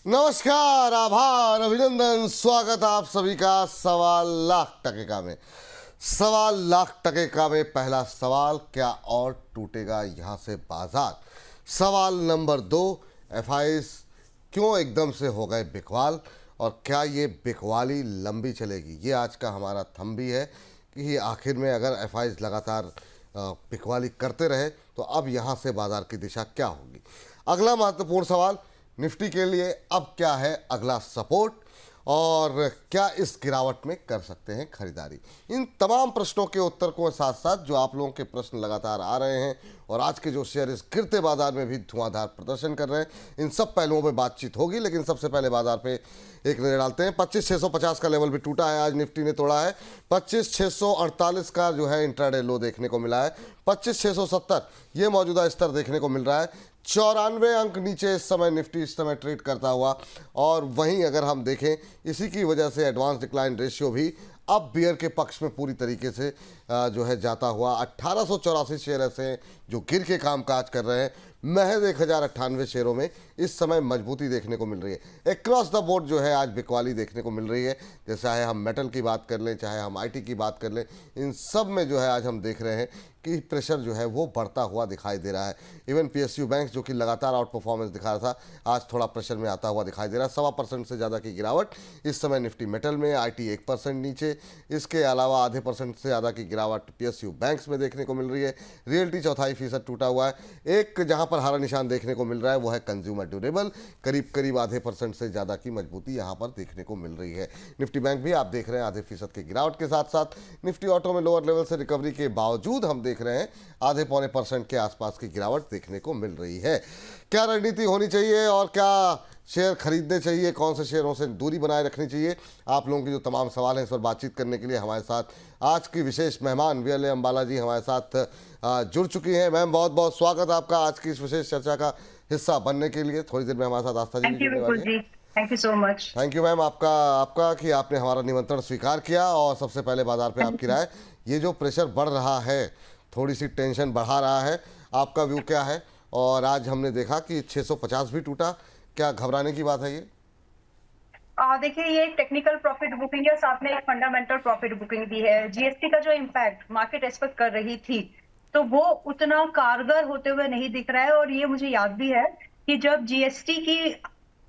नमस्कार, आभार, अभिनंदन, स्वागत आप सभी का सवा लाख टके में। सवा लाख टके में पहला सवाल, क्या और टूटेगा यहां से बाजार। सवाल नंबर 2, एफआईज क्यों एकदम से हो गए बिकवाल और क्या ये बिकवाली लंबी चलेगी। ये आज का हमारा थंब भी है कि आखिर में अगर एफआईज लगातार बिकवाली करते रहे तो अब यहाँ से बाजार की दिशा क्या होगी। अगला महत्वपूर्ण सवाल, निफ्टी के लिए अब क्या है अगला सपोर्ट और क्या इस गिरावट में कर सकते हैं खरीदारी। इन तमाम प्रश्नों के उत्तर को साथ साथ जो आप लोगों के प्रश्न लगातार आ रहे हैं और आज के जो शेयर इस गिरते बाजार में भी धुआंधार प्रदर्शन कर रहे हैं, इन सब पहलुओं पे बातचीत होगी। लेकिन सबसे पहले बाजार पे एक नज़र डालते हैं। 25,650 का लेवल भी टूटा है, आज निफ्टी ने तोड़ा है। 25,648 का जो है इंट्राडे लो देखने को मिला है। 25,670 ये मौजूदा स्तर देखने को मिल रहा है। 94 अंक नीचे इस समय निफ्टी इस समय ट्रेड करता हुआ। और वहीं अगर हम देखें, इसी की वजह से एडवांस डिक्लाइन रेशियो भी अब बियर के पक्ष में पूरी तरीके से जो है जाता हुआ। 1884 शेयर ऐसे हैं जो गिर के कामकाज कर रहे हैं। महज 1098 शेयरों में इस समय मजबूती देखने को मिल रही है। एक्रॉस द बोर्ड जो है आज बिकवाली देखने को मिल रही है। जैसे चाहे हम मेटल की बात कर लें, चाहे हम आईटी की बात कर लें, इन सब में जो है आज हम देख रहे हैं कि प्रेशर जो है वो बढ़ता हुआ दिखाई दे रहा है। इवन पीएसयू बैंक जो कि लगातार आउट परफॉर्मेंस दिखा रहा था, आज थोड़ा प्रेशर में आता हुआ दिखाई दे रहा है। 1.25% से ज़्यादा की गिरावट इस समय निफ्टी मेटल में, आईटी 1% नीचे। इसके अलावा आधे % से ज़्यादा की गिरावट पीएसयू बैंक्स में देखने को मिल रही है। रियल्टी 0.25% टूटा हुआ है। एक जहाँ पर हरा निशान देखने को मिल रहा है वो है कंज्यूमर ड्यूरेबल, करीब आधे % से ज़्यादा की मजबूती यहाँ पर देखने को मिल रही है। निफ्टी बैंक भी आप देख रहे हैं आधे % की गिरावट के साथ साथ निफ्टी ऑटो में लोअर लेवल से रिकवरी के बावजूद हम देख रहे हैं आधे पौने % के आसपास की गिरावट देखने को मिल रही है। क्या रणनीति होनी चाहिए और क्या शेयर खरीदने चाहिए, कौन से शेयरों से दूरी बनाए रखनी चाहिए, आप लोगों की जो तमाम सवाल हैं इस पर बातचीत करने के लिए हमारे साथ आज की विशेष मेहमान वीएलए अंबाला जी हमारे साथ जुड़ चुकी हैं। मैम, बहुत बहुत स्वागत आपका आज की इस विशेष चर्चा का हिस्सा बनने के लिए। थोड़ी देर में हमारे साथ आस्था जी भी जुड़ने वाली हैं। Thank you so much. Thank you ma'am, आपका कि आपने हमारा निमंत्रण स्वीकार किया। और सबसे पहले बाजार पे आपकी राय, ये जो प्रेशर बढ़ रहा है, थोड़ी सी टेंशन बढ़ा रहा है, आपका व्यू क्या है। और आज हमने देखा कि 650 भी टूटा, क्या घबराने की बात है ये? देखिए, ये एक टेक्निकल प्रॉफिट बुकिंग है, साथ में एक फंडामेंटल प्रॉफिट बुकिंग भी है। जीएसटी का जो इम्पैक्ट मार्केट एक्सपेक्ट कर रही थी, तो वो उतना कारगर होते हुए नहीं दिख रहा है। और ये मुझे याद भी है कि जब जीएसटी की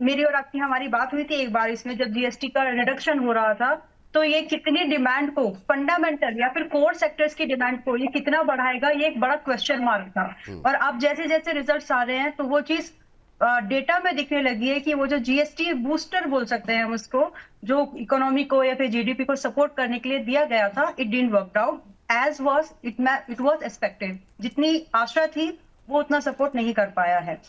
मेरी और आपकी हमारी बात हुई थी एक बार, इसमें जब जीएसटी का रिडक्शन हो रहा था, तो ये कितनी डिमांड को, फंडामेंटल या फिर कोर सेक्टर्स की डिमांड को ये कितना बढ़ाएगा, ये एक बड़ा क्वेश्चन मार्क था। और अब जैसे जैसे रिजल्ट्स आ रहे हैं तो वो चीज डेटा में दिखने लगी है कि वो जो जीएसटी बूस्टर बोल सकते हैं हम उसको, जो इकोनॉमी को या फिर जीडीपी को सपोर्ट करने के लिए दिया गया था, it didn't work out as was it was expected. जितनी आशा थी वो उतना सपोर्ट नहीं कर पाया है।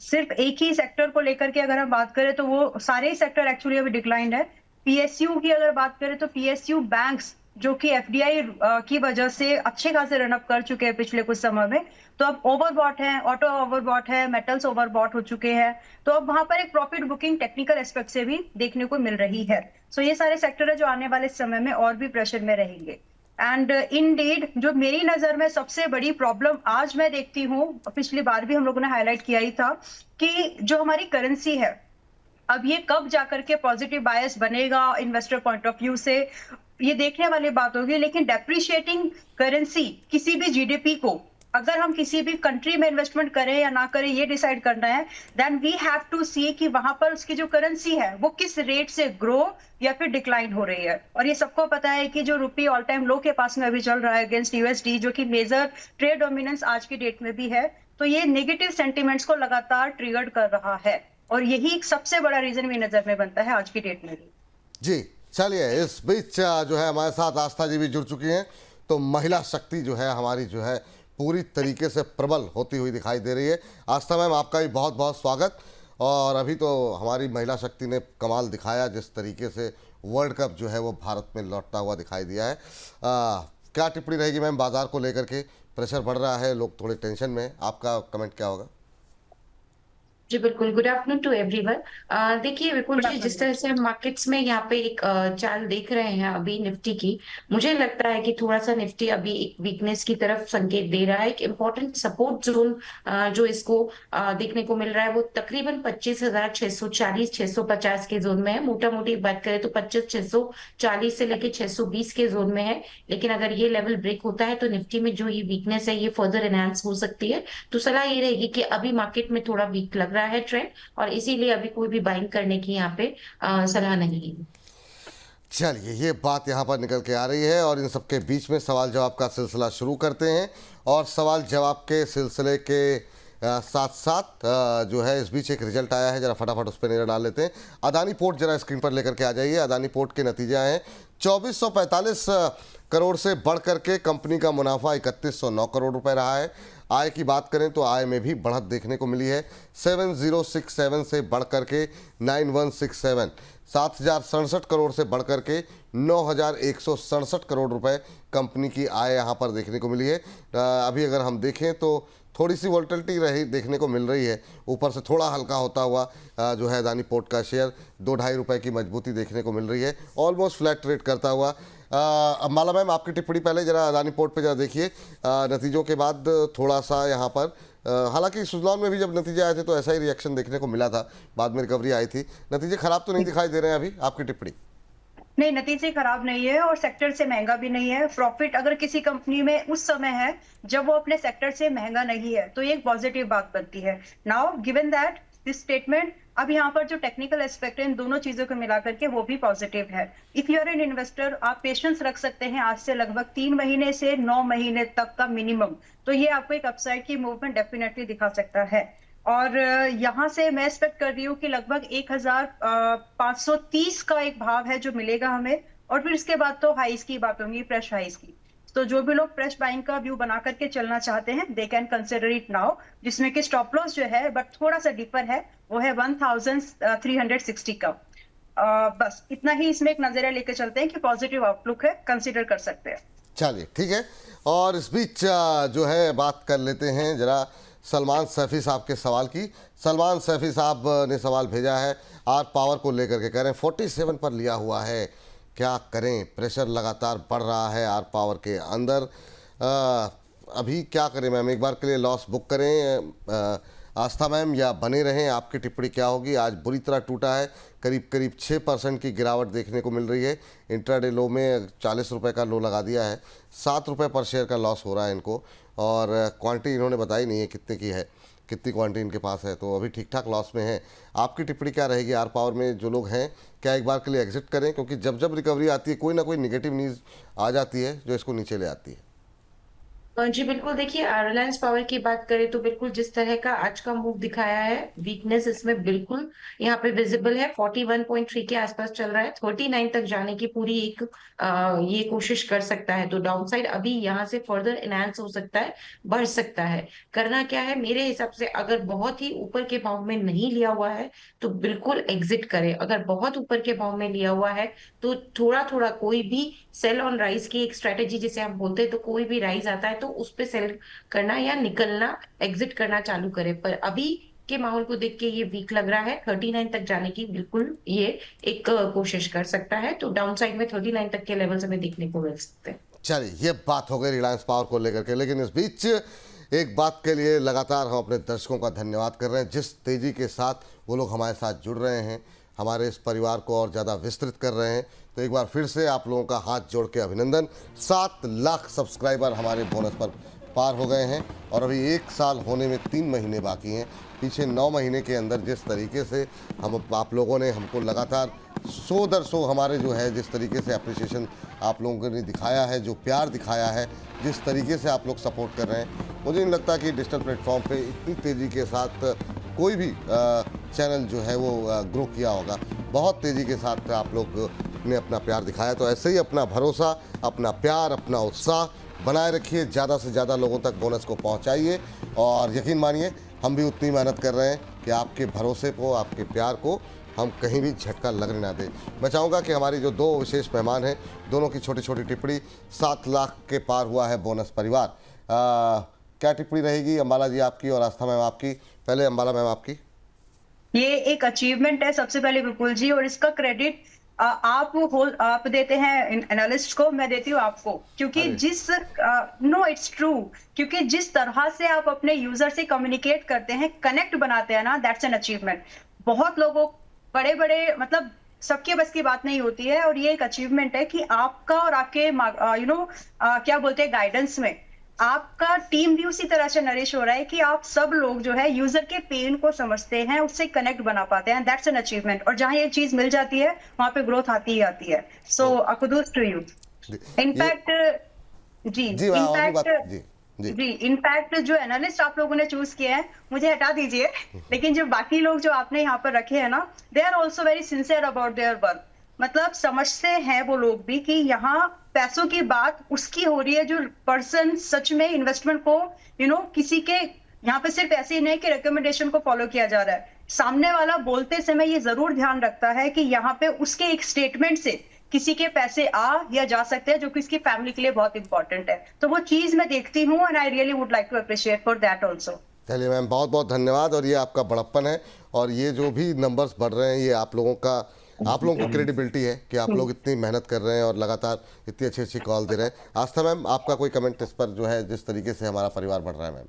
सिर्फ एक ही सेक्टर को लेकर के अगर हम बात करें तो वो सारे ही सेक्टर एक्चुअली अभी डिक्लाइंड है। पीएसयू की अगर बात करें तो पीएसयू बैंक्स जो कि एफडीआई की वजह से अच्छे खासे रनअप कर चुके हैं पिछले कुछ समय में, तो अब ओवरबॉट है, ऑटो ओवरबॉट है, मेटल्स ओवरबॉट हो चुके हैं। तो अब वहां पर एक प्रॉफिट बुकिंग टेक्निकल एस्पेक्ट से भी देखने को मिल रही है। सो ये सारे सेक्टर है जो आने वाले समय में और भी प्रेशर में रहेंगे। एंड इनडीड जो मेरी नजर में सबसे बड़ी प्रॉब्लम आज मैं देखती हूँ, पिछली बार भी हम लोगों ने हाईलाइट किया ही था, कि जो हमारी करेंसी है, अब ये कब जाकर के पॉजिटिव बायस बनेगा इन्वेस्टर पॉइंट ऑफ व्यू से, ये देखने वाली बात होगी। लेकिन डेप्रिशिएटिंग करेंसी किसी भी जीडीपी को, अगर हम किसी भी कंट्री में इन्वेस्टमेंट करें या ना करें ये डिसाइड करना है, देन वी हैव टू सी कि वहां पर उसकी जो करेंसी है वो किस रेट से ग्रो या फिर डिक्लाइन हो रही है। और ये सबको पता है कि जो रुपी ऑल टाइम लो के पास में अभी चल रहा है अगेंस्ट यूएसडी, जो कि मेजर ट्रेड डोमिनेंस आज की डेट में भी है, तो ये नेगेटिव सेंटिमेंट्स को लगातार ट्रिगर कर रहा है। और यही एक सबसे बड़ा रीजन मेरी नजर में बनता है आज की डेट में भी। जी चलिए, इस बीच जो है हमारे साथ आस्था जी भी जुड़ चुकी हैं। तो महिला शक्ति जो है हमारी जो है पूरी तरीके से प्रबल होती हुई दिखाई दे रही है। आस्था मैम, आपका भी बहुत बहुत स्वागत। और अभी तो हमारी महिला शक्ति ने कमाल दिखाया, जिस तरीके से वर्ल्ड कप जो है वो भारत में लौटता हुआ दिखाई दिया है। क्या टिप्पणी रहेगी मैम बाजार को लेकर के? प्रेशर बढ़ रहा है, लोग थोड़े टेंशन में, आपका कमेंट क्या होगा? जी, बिल्कुल, गुड आफ्टरनून टू एवरीवन। देखिए विपुल गुड जी, जिस आफ्टरनून। तरह से हम मार्केट्स में यहाँ पे एक चाल देख रहे हैं अभी निफ्टी की, मुझे लगता है कि थोड़ा-सा निफ्टी अभी एक वीकनेस की तरफ संकेत दे रहा है। एक इम्पोर्टेंट सपोर्ट ज़ोन जो इसको देखने को मिल रहा है, वो तकरीबन 25,640-650 के ज़ोन में है। मोटा-मोटी बात करें तो 25,640 से लेके 620 के ज़ोन में है। लेकिन अगर ये लेवल ब्रेक होता है, तो निफ्टी में जो ये वीकनेस है, ये फर्दर एनहांस हो सकती है। तो सलाह ये रहेगी कि अभी मार्केट में थोड़ा वीक लग रहा है ट्रेंड, और इसीलिए अभी कोई भी बाइंग करने की यहाँ पे सलाह नहीं है। चलिए, ये बात यहाँ पर निकल के आ रही है और इन सबके बीच में सवाल जवाब का सिलसिला शुरू करते हैं। और सवाल जवाब के सिलसिले के साथ साथ जो है इस बीच एक रिजल्ट आया है, जरा फटाफट उस पर नजर डाल लेते हैं। अदानी पोर्ट जरा स्क्रीन पर लेकर के आ जाइए। अदानी पोर्ट के नतीजे आए हैं। 2445 करोड़ से बढ़ करके कंपनी का मुनाफा 3109 करोड़ रुपए रहा है। आय की बात करें तो आय में भी बढ़त देखने को मिली है। 7067 से बढ़ करके 9167, 7067 करोड़ से बढ़ करके 9167 करोड़ रुपए कंपनी की आय यहाँ पर देखने को मिली है। अभी अगर हम देखें तो थोड़ी सी वोल्टिलिटी रही देखने को मिल रही है। ऊपर से थोड़ा हल्का होता हुआ जो है अदानी पोर्ट का शेयर 2-2.5 रुपए की मजबूती देखने को मिल रही है, ऑलमोस्ट फ्लैट ट्रेड करता हुआ। माला मैम, आपकी टिप्पणी पहले जरा अदानी पोर्ट पे जरा देखिए। नतीजों के बाद थोड़ा सा यहाँ पर हालांकि सुजलॉन में भी जब नतीजे आए थे तो ऐसा ही रिएक्शन देखने को मिला था, बाद में रिकवरी आई थी। नतीजे खराब तो नहीं दिखाई दे रहे हैं अभी, आपकी टिप्पणी? नहीं, नतीजे खराब नहीं है और सेक्टर से महंगा भी नहीं है। प्रॉफिट अगर किसी कंपनी में उस समय है जब वो अपने सेक्टर से महंगा नहीं है, तो ये एक पॉजिटिव बात बनती है। Now given that this statement, अब यहाँ पर जो टेक्निकल एस्पेक्ट है इन दोनों चीजों को मिला करके वो भी पॉजिटिव है। If you are an investor, आप पेशेंस रख सकते हैं आज से लगभग 3 महीने से 9 महीने तक का मिनिमम, तो ये आपको एक अपसाइड की मूवमेंट डेफिनेटली दिखा सकता है। और यहाँ से मैं एक्सपेक्ट कर रही हूँ कि लगभग 1530 का एक भाव है जो मिलेगा हमें, और फिर इसके बाद तो हाइस की बात होगी, फ्रेश हाइस की। तो जो भी लोग फ्रेश बाइंग का व्यू बना करके चलना चाहते हैं, they can consider it now, जिसमें कि स्टॉप लॉस जो है बट थोड़ा सा डिपर है, वो है 1360 का। बस इतना ही इसमें एक नजरिया लेके चलते हैं कि पॉजिटिव आउटलुक है, कंसिडर कर सकते हैं। चलिए, ठीक है। और इस बीच जो है बात कर लेते हैं जरा सलमान सैफी साहब के सवाल की। सलमान सैफी साहब ने सवाल भेजा है आर पावर को लेकर के, कह रहे हैं 47 पर लिया हुआ है, क्या करें? प्रेशर लगातार बढ़ रहा है आर पावर के अंदर। अभी क्या करें मैम? एक बार के लिए लॉस बुक करें आस्था मैम, या बने रहें? आपकी टिप्पणी क्या होगी? आज बुरी तरह टूटा है, करीब करीब 6% की गिरावट देखने को मिल रही है। इंट्राडे लो में 40 रुपये का लो लगा दिया है, 7 रुपये पर शेयर का लॉस हो रहा है इनको। और क्वांटिटी इन्होंने बताई नहीं है कितने की है, कितनी क्वांटिटी इनके पास है, तो अभी ठीक ठाक लॉस में है। आपकी टिप्पणी क्या रहेगी? आर पावर में जो लोग हैं, क्या एक बार के लिए एग्जिट करें? क्योंकि जब जब रिकवरी आती है कोई ना कोई निगेटिव न्यूज़ आ जाती है जो इसको नीचे ले आती है। जी बिल्कुल, देखिए रिलायंस पावर की बात करें तो बिल्कुल जिस तरह का आज का मूव दिखाया है, वीकनेस इसमें बिल्कुल यहाँ पे विजिबल है। 41.3 के आसपास चल रहा है, 39 तक जाने की पूरी एक ये कोशिश कर सकता है। तो डाउन साइड अभी यहाँ से फर्दर एनहांस हो सकता है, बढ़ सकता है। करना क्या है मेरे हिसाब से, अगर बहुत ही ऊपर के भाव में नहीं लिया हुआ है तो बिल्कुल एग्जिट करें। अगर बहुत ऊपर के भाव में लिया हुआ है तो थोड़ा थोड़ा कोई भी सेल ऑन राइज की एक स्ट्रेटेजी जिसे हम बोलते हैं, तो कोई भी राइज आता है तो उस पे सेल करना या निकलना, एग्जिट करना चालू करे। पर अभी के माहौल को देख के ये वीक लग रहा है। 39 तक जाने की बिल्कुल ये एक कोशिश कर सकता है। तो डाउन साइड में 39 तक के लेवल हमें देखने को मिल सकते हैं। चलिए, ये बात हो गई रिलायंस पावर को लेकर के। लेकिन इस बीच एक बात के लिए लगातार हम अपने दर्शकों का धन्यवाद कर रहे हैं, जिस तेज़ी के साथ वो लोग हमारे साथ जुड़ रहे हैं, हमारे इस परिवार को और ज़्यादा विस्तृत कर रहे हैं। तो एक बार फिर से आप लोगों का हाथ जोड़ के अभिनंदन। 7 लाख सब्सक्राइबर हमारे बोनस पर पार हो गए हैं और अभी 1 साल होने में 3 महीने बाकी हैं। पीछे 9 महीने के अंदर जिस तरीके से हम आप लोगों ने हमको लगातार 100 दर 100 हमारे जो है जिस तरीके से अप्रिसिएशन आप लोगों ने दिखाया है, जो प्यार दिखाया है, जिस तरीके से आप लोग सपोर्ट कर रहे हैं, मुझे नहीं लगता कि डिजिटल प्लेटफॉर्म पे इतनी तेज़ी के साथ कोई भी चैनल जो है वो ग्रो किया होगा। बहुत तेज़ी के साथ आप लोग ने अपना प्यार दिखाया। तो ऐसे ही अपना भरोसा, अपना प्यार, अपना उत्साह बनाए रखिए, ज़्यादा से ज़्यादा लोगों तक बोनस को पहुंचाइए। और यकीन मानिए हम भी उतनी मेहनत कर रहे हैं कि आपके भरोसे को, आपके प्यार को हम कहीं भी झटका लगने ना दें। मैं चाहूँगा कि हमारी जो 2 विशेष मेहमान हैं, दोनों की छोटी छोटी टिप्पणी। 7 लाख के पार हुआ है बोनस परिवार। क्या टिप्पणी रहेगी अंबाला जी आपकी और आस्था मैम आपकी? पहले अंबाला मैम आपकी। ये एक अचीवमेंट है सबसे पहले विपुल जी, और इसका क्रेडिट आप देते हैं एनालिस्ट को, मैं देती हूँ आपको, क्योंकि अरे नो इट्स ट्रू, क्योंकि जिस तरह से आप अपने यूजर से कम्युनिकेट करते हैं, कनेक्ट बनाते हैं ना, दैट्स एन अचीवमेंट। बहुत लोगों, बड़े बड़े, मतलब सबके बस की बात नहीं होती है, और ये एक अचीवमेंट है कि आपका और आपके क्या बोलते हैं, गाइडेंस में आपका टीम भी उसी तरह से नरिश हो रहा है कि आप सब लोग जो है यूजर के पेन को समझते हैं, उससे कनेक्ट बना पाते हैं, दैट्स एन अचीवमेंट। और जहां ये चीज मिल जाती है वहां पे ग्रोथ आती ही आती है। सो कुडोस टू यू। ये इनफैक्ट जी जी मैं और भी बात इनफैक्ट जी जी जी इनफैक्ट जो एनालिस्ट आप लोगों ने चूज किए हैं, मुझे हटा दीजिए, लेकिन जो बाकी लोग जो आपने यहाँ पर रखे हैं ना, they are also very sincere about their work. मतलब समझते हैं वो लोग भी कि यहाँ पैसों की बात उसकी हो रही है जो पर्सन सच में इन्वेस्टमेंट को किसी के यहाँ पे सिर्फ ऐसे ही नहीं कि रिकमेंडेशन को फॉलो किया जा रहा है, सामने वाला बोलते समय ये जरूर ध्यान रखता है कि यहाँ पे उसके एक स्टेटमेंट से किसी के पैसे आ या जा सकते हैं, जो कि उसकी फैमिली के लिए बहुत इंपॉर्टेंट है। तो वो चीज मैं देखती हूँ, and I really would like to appreciate for that also. चलिए मैम, बहुत बहुत धन्यवाद। और ये आपका बड़प्पन है, और ये जो भी नंबर्स बढ़ रहे हैं, ये आप लोगों की क्रेडिबिलिटी है कि आप लोग इतनी मेहनत कर रहे हैं और लगातार इतनी अच्छी अच्छी कॉल दे रहे हैं। आस्था मैम, आपका कोई कमेंट इस पर जो है, जिस तरीके से हमारा परिवार बढ़ रहा है मैम?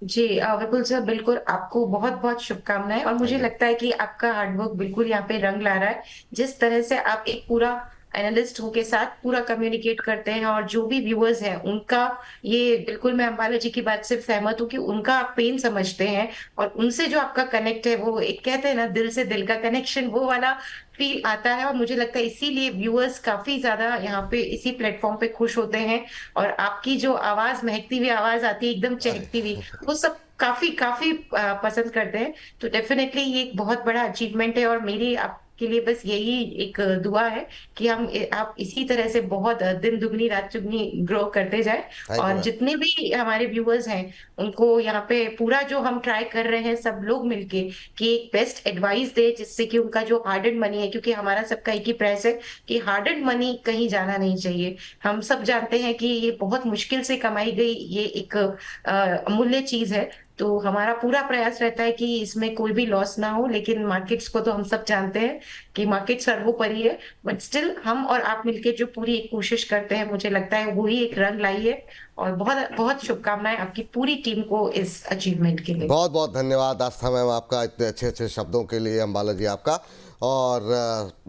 जी विपुल सर, बिल्कुल आपको बहुत बहुत शुभकामनाएं, और मुझे थैंक यू। लगता है कि आपका हार्डवर्क बिल्कुल यहाँ पे रंग ला रहा है। जिस तरह से आप एक पूरा एनालिस्ट हो के साथ पूरा कम्युनिकेट करते हैं, और जो भी व्यूअर्स हैं उनका, ये बिल्कुल मैं अंबाला जी की बात से सहमत हूँ कि उनका आप पेन समझते हैं, और उनसे जो आपका कनेक्ट है, वो एक कहते हैं ना, दिल से दिल का कनेक्शन, वो वाला फील आता है। और मुझे लगता है इसीलिए व्यूअर्स काफी ज्यादा यहाँ पे इसी प्लेटफॉर्म पे खुश होते हैं, और आपकी जो आवाज, महकती हुई आवाज आती है, एकदम अरे चहकती हुई, वो सब काफी काफी पसंद करते हैं। तो डेफिनेटली ये एक बहुत बड़ा अचीवमेंट है, और मेरी आपके लिए बस यही एक दुआ है कि आप इसी तरह से बहुत दिन दुगनी रात चुगनी ग्रो करते जाए। थैंक यू और मैम। जितने भी हमारे व्यूअर्स हैं, उनको यहाँ पे पूरा जो हम ट्राई कर रहे हैं सब लोग मिलके, कि एक बेस्ट एडवाइस दे, जिससे कि उनका जो हार्ड एंड मनी है, क्योंकि हमारा सबका एक ही प्रयास है कि हार्ड एंड मनी कहीं जाना नहीं चाहिए। हम सब जानते हैं कि ये बहुत मुश्किल से कमाई गई ये एक अमूल्य चीज है। तो हमारा पूरा प्रयास रहता है कि इसमें कोई भी लॉस ना हो, लेकिन मार्केट्स को तो हम सब जानते हैं कि मार्केट सर्वोपरि है। बट स्टिल हम और आप मिलके जो पूरी एक कोशिश करते हैं, मुझे लगता है वही एक रंग लाई है। और बहुत बहुत शुभकामनाएं आपकी पूरी टीम को इस अचीवमेंट के लिए। बहुत बहुत धन्यवाद आस्था मैम आपका, इतने अच्छे अच्छे शब्दों के लिए, अंबाला जी आपका। और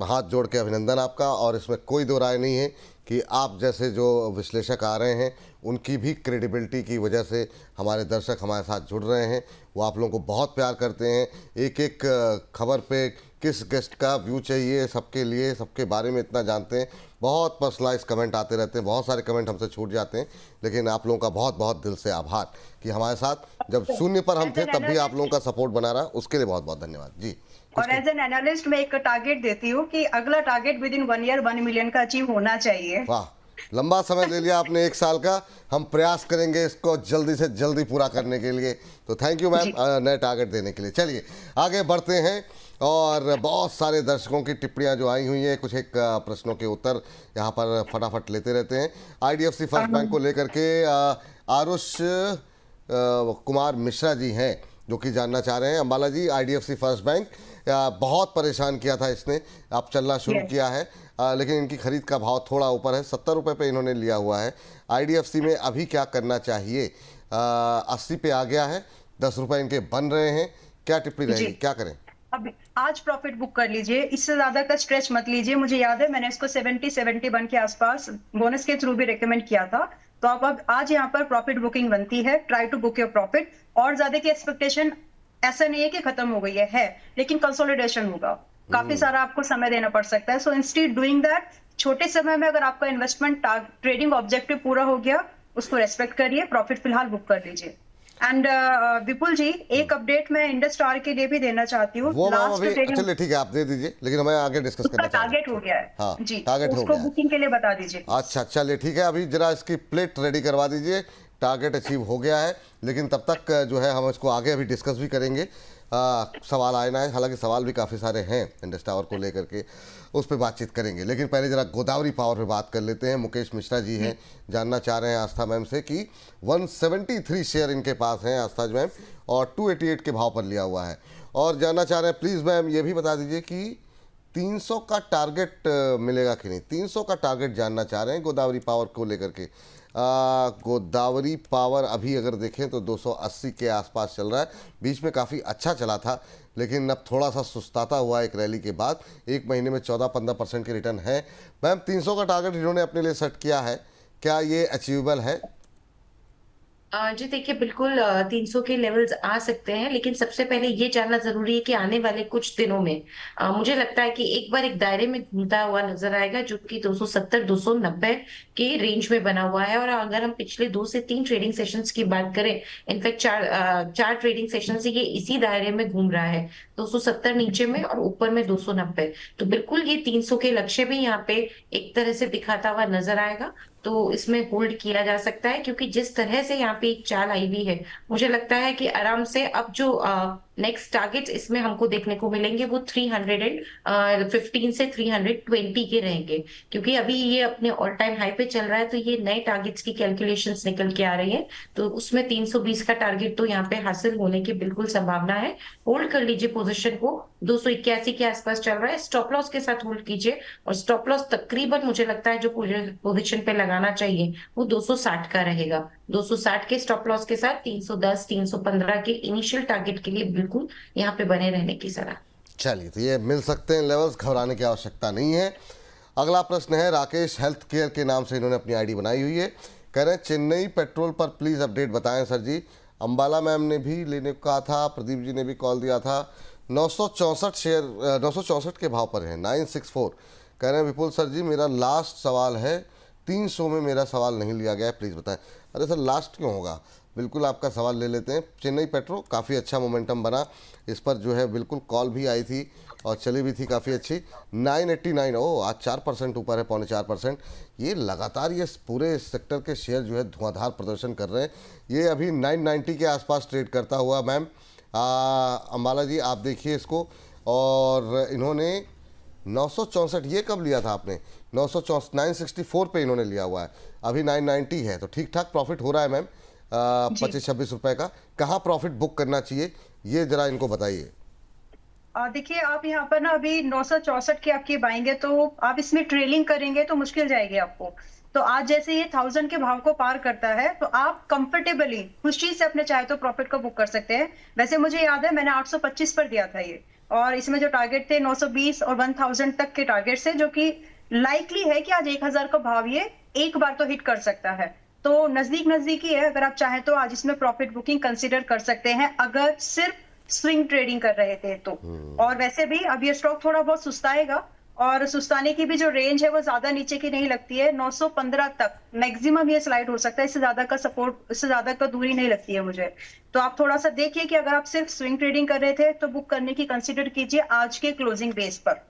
हाथ जोड़ के अभिनंदन आपका। और इसमें कोई दो राय नहीं है कि आप जैसे जो विश्लेषक आ रहे हैं, उनकी भी क्रेडिबिलिटी की वजह से हमारे दर्शक हमारे साथ जुड़ रहे हैं। वो आप लोगों को बहुत प्यार करते हैं। एक एक खबर पे किस गेस्ट का व्यू चाहिए, सबके लिए, सबके बारे में इतना जानते हैं। बहुत पर्सनलाइज कमेंट आते रहते हैं, बहुत सारे कमेंट हमसे छूट जाते हैं, लेकिन आप लोगों का बहुत बहुत दिल से आभार कि हमारे साथ जब शून्य पर हम थे तब भी आप लोगों का सपोर्ट बना रहा, उसके लिए बहुत बहुत धन्यवाद जी। और एज एन एनालिस्ट मैं एक टारगेट देती हूँ कि अगला target with in 1 year 1 million का अचीव होना चाहिए। वाह, लंबा समय ले लिया आपने, 1 साल का। हम प्रयास करेंगे इसको जल्दी से जल्दी पूरा करने के लिए। तो थैंक यू मैम नए टारगेट देने के लिए। चलिए आगे बढ़ते हैं, और बहुत सारे दर्शकों की टिप्पणियां जो आई हुई हैं, कुछ एक प्रश्नों के उत्तर यहाँ पर फटाफट लेते रहते हैं। IDFC फर्स्ट बैंक को लेकर के आरुष कुमार मिश्रा जी हैं जो कि जानना चाह रहे हैं। अंबाला जी, IDFC फर्स्ट बैंक बहुत परेशान किया था इसने, अब चलना शुरू किया है, लेकिन इनकी खरीद का भाव थोड़ा ऊपर है, 70 रुपये पे इन्होंने लिया हुआ है। IDFC में अभी क्या करना चाहिए? 80 पे आ गया है, 10 रुपये इनके बन रहे हैं, क्या टिप्पणी रहेगी, क्या करें? अब आज प्रॉफिट बुक कर लीजिए, इससे ज्यादा का स्ट्रेच मत लीजिए। मुझे याद है मैंने इसको 70-71 के आसपास बोनस के थ्रू भी रेकमेंड किया था। तो अब आज यहाँ पर प्रॉफिट बुकिंग बनती है, try to book your profit. और ज्यादा की एक्सपेक्टेशन ऐसा नहीं है कि खत्म हो गई है, लेकिन कंसोलिडेशन होगा, काफी सारा आपको समय देना पड़ सकता है। सो इंस्टेड डूइंग दैट, छोटे समय में अगर आपका इन्वेस्टमेंट ट्रेडिंग ऑब्जेक्टिव पूरा हो गया, उसको रेस्पेक्ट करिए, प्रॉफिट फिलहाल बुक कर लीजिए। एंड विपुल जी, एक अपडेट मैं इंडस स्टार के लिए भी देना चाहती हूँ। वो मैम लास्ट अभी, ट्रेडिंग चलिए ठीक है, आप दे दीजिए, लेकिन हमें आगे डिस्कस उसका करना चाह रहे टारगेट हो गया है। हाँ, जी, टारगेट हो उसको गया है। बुकिंग के लिए बता दीजिए। अच्छा, चलिए ठीक है, अभी जरा इसकी प्लेट रेडी करवा दीजिए। टारगेट अचीव हो गया है, लेकिन तब तक जो है हम इसको आगे अभी डिस्कस भी करेंगे। सवाल आए ना है, हालांकि सवाल भी काफ़ी सारे हैं इंडस टावर को लेकर के, उस पर बातचीत करेंगे। लेकिन पहले ज़रा गोदावरी पावर पे बात कर लेते हैं। मुकेश मिश्रा जी हैं, जानना चाह रहे हैं आस्था मैम से कि 173 शेयर इनके पास हैं आस्था मैम, और 288 के भाव पर लिया हुआ है। और जानना चाह रहे हैं प्लीज़ मैम ये भी बता दीजिए कि 300 का टारगेट मिलेगा कि नहीं, 300 का टारगेट जानना चाह रहे हैं गोदावरी पावर को लेकर के। गोदावरी पावर अभी अगर देखें तो 280 के आसपास चल रहा है, बीच में काफ़ी अच्छा चला था लेकिन अब थोड़ा सा सुस्ताता हुआ एक रैली के बाद। एक महीने में 14-15% के रिटर्न है। मैम 300 का टारगेट इन्होंने अपने लिए सेट किया है, क्या ये अचीवेबल है? जी देखिए बिल्कुल 300 के लेवल्स आ सकते हैं, लेकिन सबसे पहले ये जानना ज़रूरी है कि आने वाले कुछ दिनों में मुझे लगता है कि एक बार एक दायरे में घूमता हुआ नज़र आएगा जो कि 270-290 के रेंज में बना हुआ है। और अगर हम पिछले 2 से 3 ट्रेडिंग सेशंस की बात करें, इनफैक्ट 4 ट्रेडिंग सेशन से ये इसी दायरे में घूम रहा है, 270 नीचे में और ऊपर में 290। तो बिल्कुल ये 300 के लक्ष्य भी यहाँ पे एक तरह से दिखाता हुआ नज़र आएगा। तो इसमें होल्ड किया जा सकता है, क्योंकि जिस तरह से यहाँ पे एक चाल आई हुई है, मुझे लगता है कि आराम से अब जो नेक्स्ट टारगेट इसमें हमको देखने को मिलेंगे वो 315 से 320 के रहेंगे, क्योंकि अभी ये अपने ऑल टाइम हाई पे चल रहा है। तो ये नए टारगेट्स की कैलकुलेशंस निकल के आ रही है, तो उसमें 320 का टारगेट तो यहाँ पे हासिल होने की बिल्कुल संभावना है। होल्ड कर लीजिए पोजीशन को, 281 के आसपास चल रहा है, स्टॉप लॉस के साथ होल्ड कीजिए। और स्टॉप लॉस तकरीबन मुझे लगता है जो पोजीशन पे लगाना चाहिए वो 260 का रहेगा। 260 के स्टॉप लॉस के साथ 310 315 के इनिशियल टारगेट के लिए बिल्कुल यहाँ पे बने रहने की सलाह। चलिए तो ये मिल सकते हैं लेवल्स, घबराने की आवश्यकता नहीं है। अगला प्रश्न है, राकेश हेल्थ केयर के नाम से इन्होंने अपनी आईडी बनाई हुई है। कह रहे हैं चेन्नई पेट्रोल पर प्लीज़ अपडेट बताएं सर जी। अंबाला मैम ने भी लेने को कहा था, प्रदीप जी ने भी कॉल दिया था। 964 शेयर 964 के भाव पर है, 964। कह रहे हैं विपुल सर जी मेरा लास्ट सवाल है, 300 में मेरा सवाल नहीं लिया गया है, प्लीज़ बताएं। अरे सर लास्ट क्यों होगा, बिल्कुल आपका सवाल ले लेते हैं। चेन्नई पेट्रो काफ़ी अच्छा मोमेंटम बना, इस पर जो है बिल्कुल कॉल भी आई थी और चली भी थी काफ़ी अच्छी। 989 आज 4% ऊपर है, 4.25%। ये लगातार ये पूरे सेक्टर के शेयर जो है धुआंधार प्रदर्शन कर रहे हैं। ये अभी 990 के आसपास ट्रेड करता हुआ मैम अम्बाला जी आप देखिए इसको। और इन्होंने 964, ये कब लिया था आपने? 964 964 पे इन्होंने लिया हुआ है, अभी 990 है, तो ठीक ठाक प्रॉफिट हो रहा है मैम। 25-26 रुपए का। कहाँ प्रॉफिट बुक करना चाहिए ये जरा इनको बताइए। देखिए आप यहाँ पर ना अभी 964 की आपकी बाएंगे तो आप इसमें ट्रेलिंग करेंगे तो मुश्किल जाएगी आपको। तो आज जैसे ये 1000 के भाव को पार करता है तो आप कंफर्टेबली खुशी से अपने चाहे तो प्रॉफिट को बुक कर सकते हैं। वैसे मुझे याद है मैंने 825 पर दिया था ये, और इसमें जो टारगेट थे 920 और 1000 तक के टारगेट से, जो कि लाइकली है कि आज 1000 का भाव ये एक बार तो हिट कर सकता है। तो नजदीक ही है, अगर आप चाहें तो आज इसमें प्रॉफिट बुकिंग कंसीडर कर सकते हैं अगर सिर्फ स्विंग ट्रेडिंग कर रहे थे तो। और वैसे भी अब ये स्टॉक थोड़ा बहुत सुस्ताएगा, और सुस्ताने की भी जो रेंज है वो ज्यादा नीचे की नहीं लगती है, 915 तक मैक्सिमम ये स्लाइड हो सकता है, इससे ज्यादा का सपोर्ट, इससे ज्यादा का दूरी नहीं लगती है मुझे। तो आप थोड़ा सा देखिए कि अगर आप सिर्फ स्विंग ट्रेडिंग कर रहे थे तो बुक करने की कंसिडर कीजिए आज के क्लोजिंग बेस पर,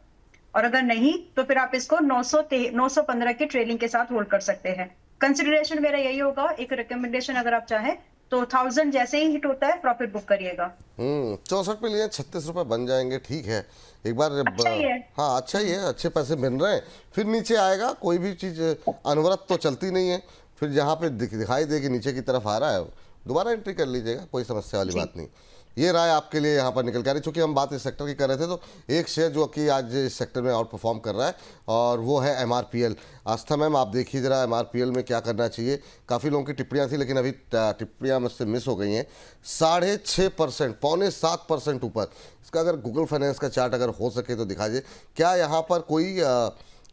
और अगर नहीं तो फिर आप इसको 915 के ट्रेलिंग के साथ होल्ड कर सकते हैं। कंसिडरेशन मेरा यही होगा, एक रिकमेंडेशन अगर आप चाहें तो 1000 जैसे ही हिट होता है प्रॉफिट बुक करिएगा। 64 पे लिए 36 रुपए बन जाएंगे, ठीक है एक बार। अच्छा ही है। हाँ अच्छा ही है, अच्छे पैसे मिल रहे हैं। फिर नीचे आएगा, कोई भी चीज़ अनवरत तो चलती नहीं है, फिर जहाँ पे दिखाई दे कि नीचे की तरफ आ रहा है दोबारा एंट्री कर लीजिएगा, कोई समस्या वाली बात नहीं। ये राय आपके लिए यहाँ पर निकल के आ रही, चूँकि हम बात इस सेक्टर की कर रहे थे तो एक शेयर जो कि आज इस सेक्टर में आउट परफॉर्म कर रहा है और वो है MRPL। आस्था मैम आप देखिए ज़रा MRPL में क्या करना चाहिए। काफ़ी लोगों की टिप्पणियाँ थी लेकिन अभी टिप्पणियाँ मुझसे मिस हो गई हैं। 6.5%, 6.25% ऊपर। इसका अगर गूगल फाइनेंस का चार्ट अगर हो सके तो दिखा दीजिए। क्या यहाँ पर कोई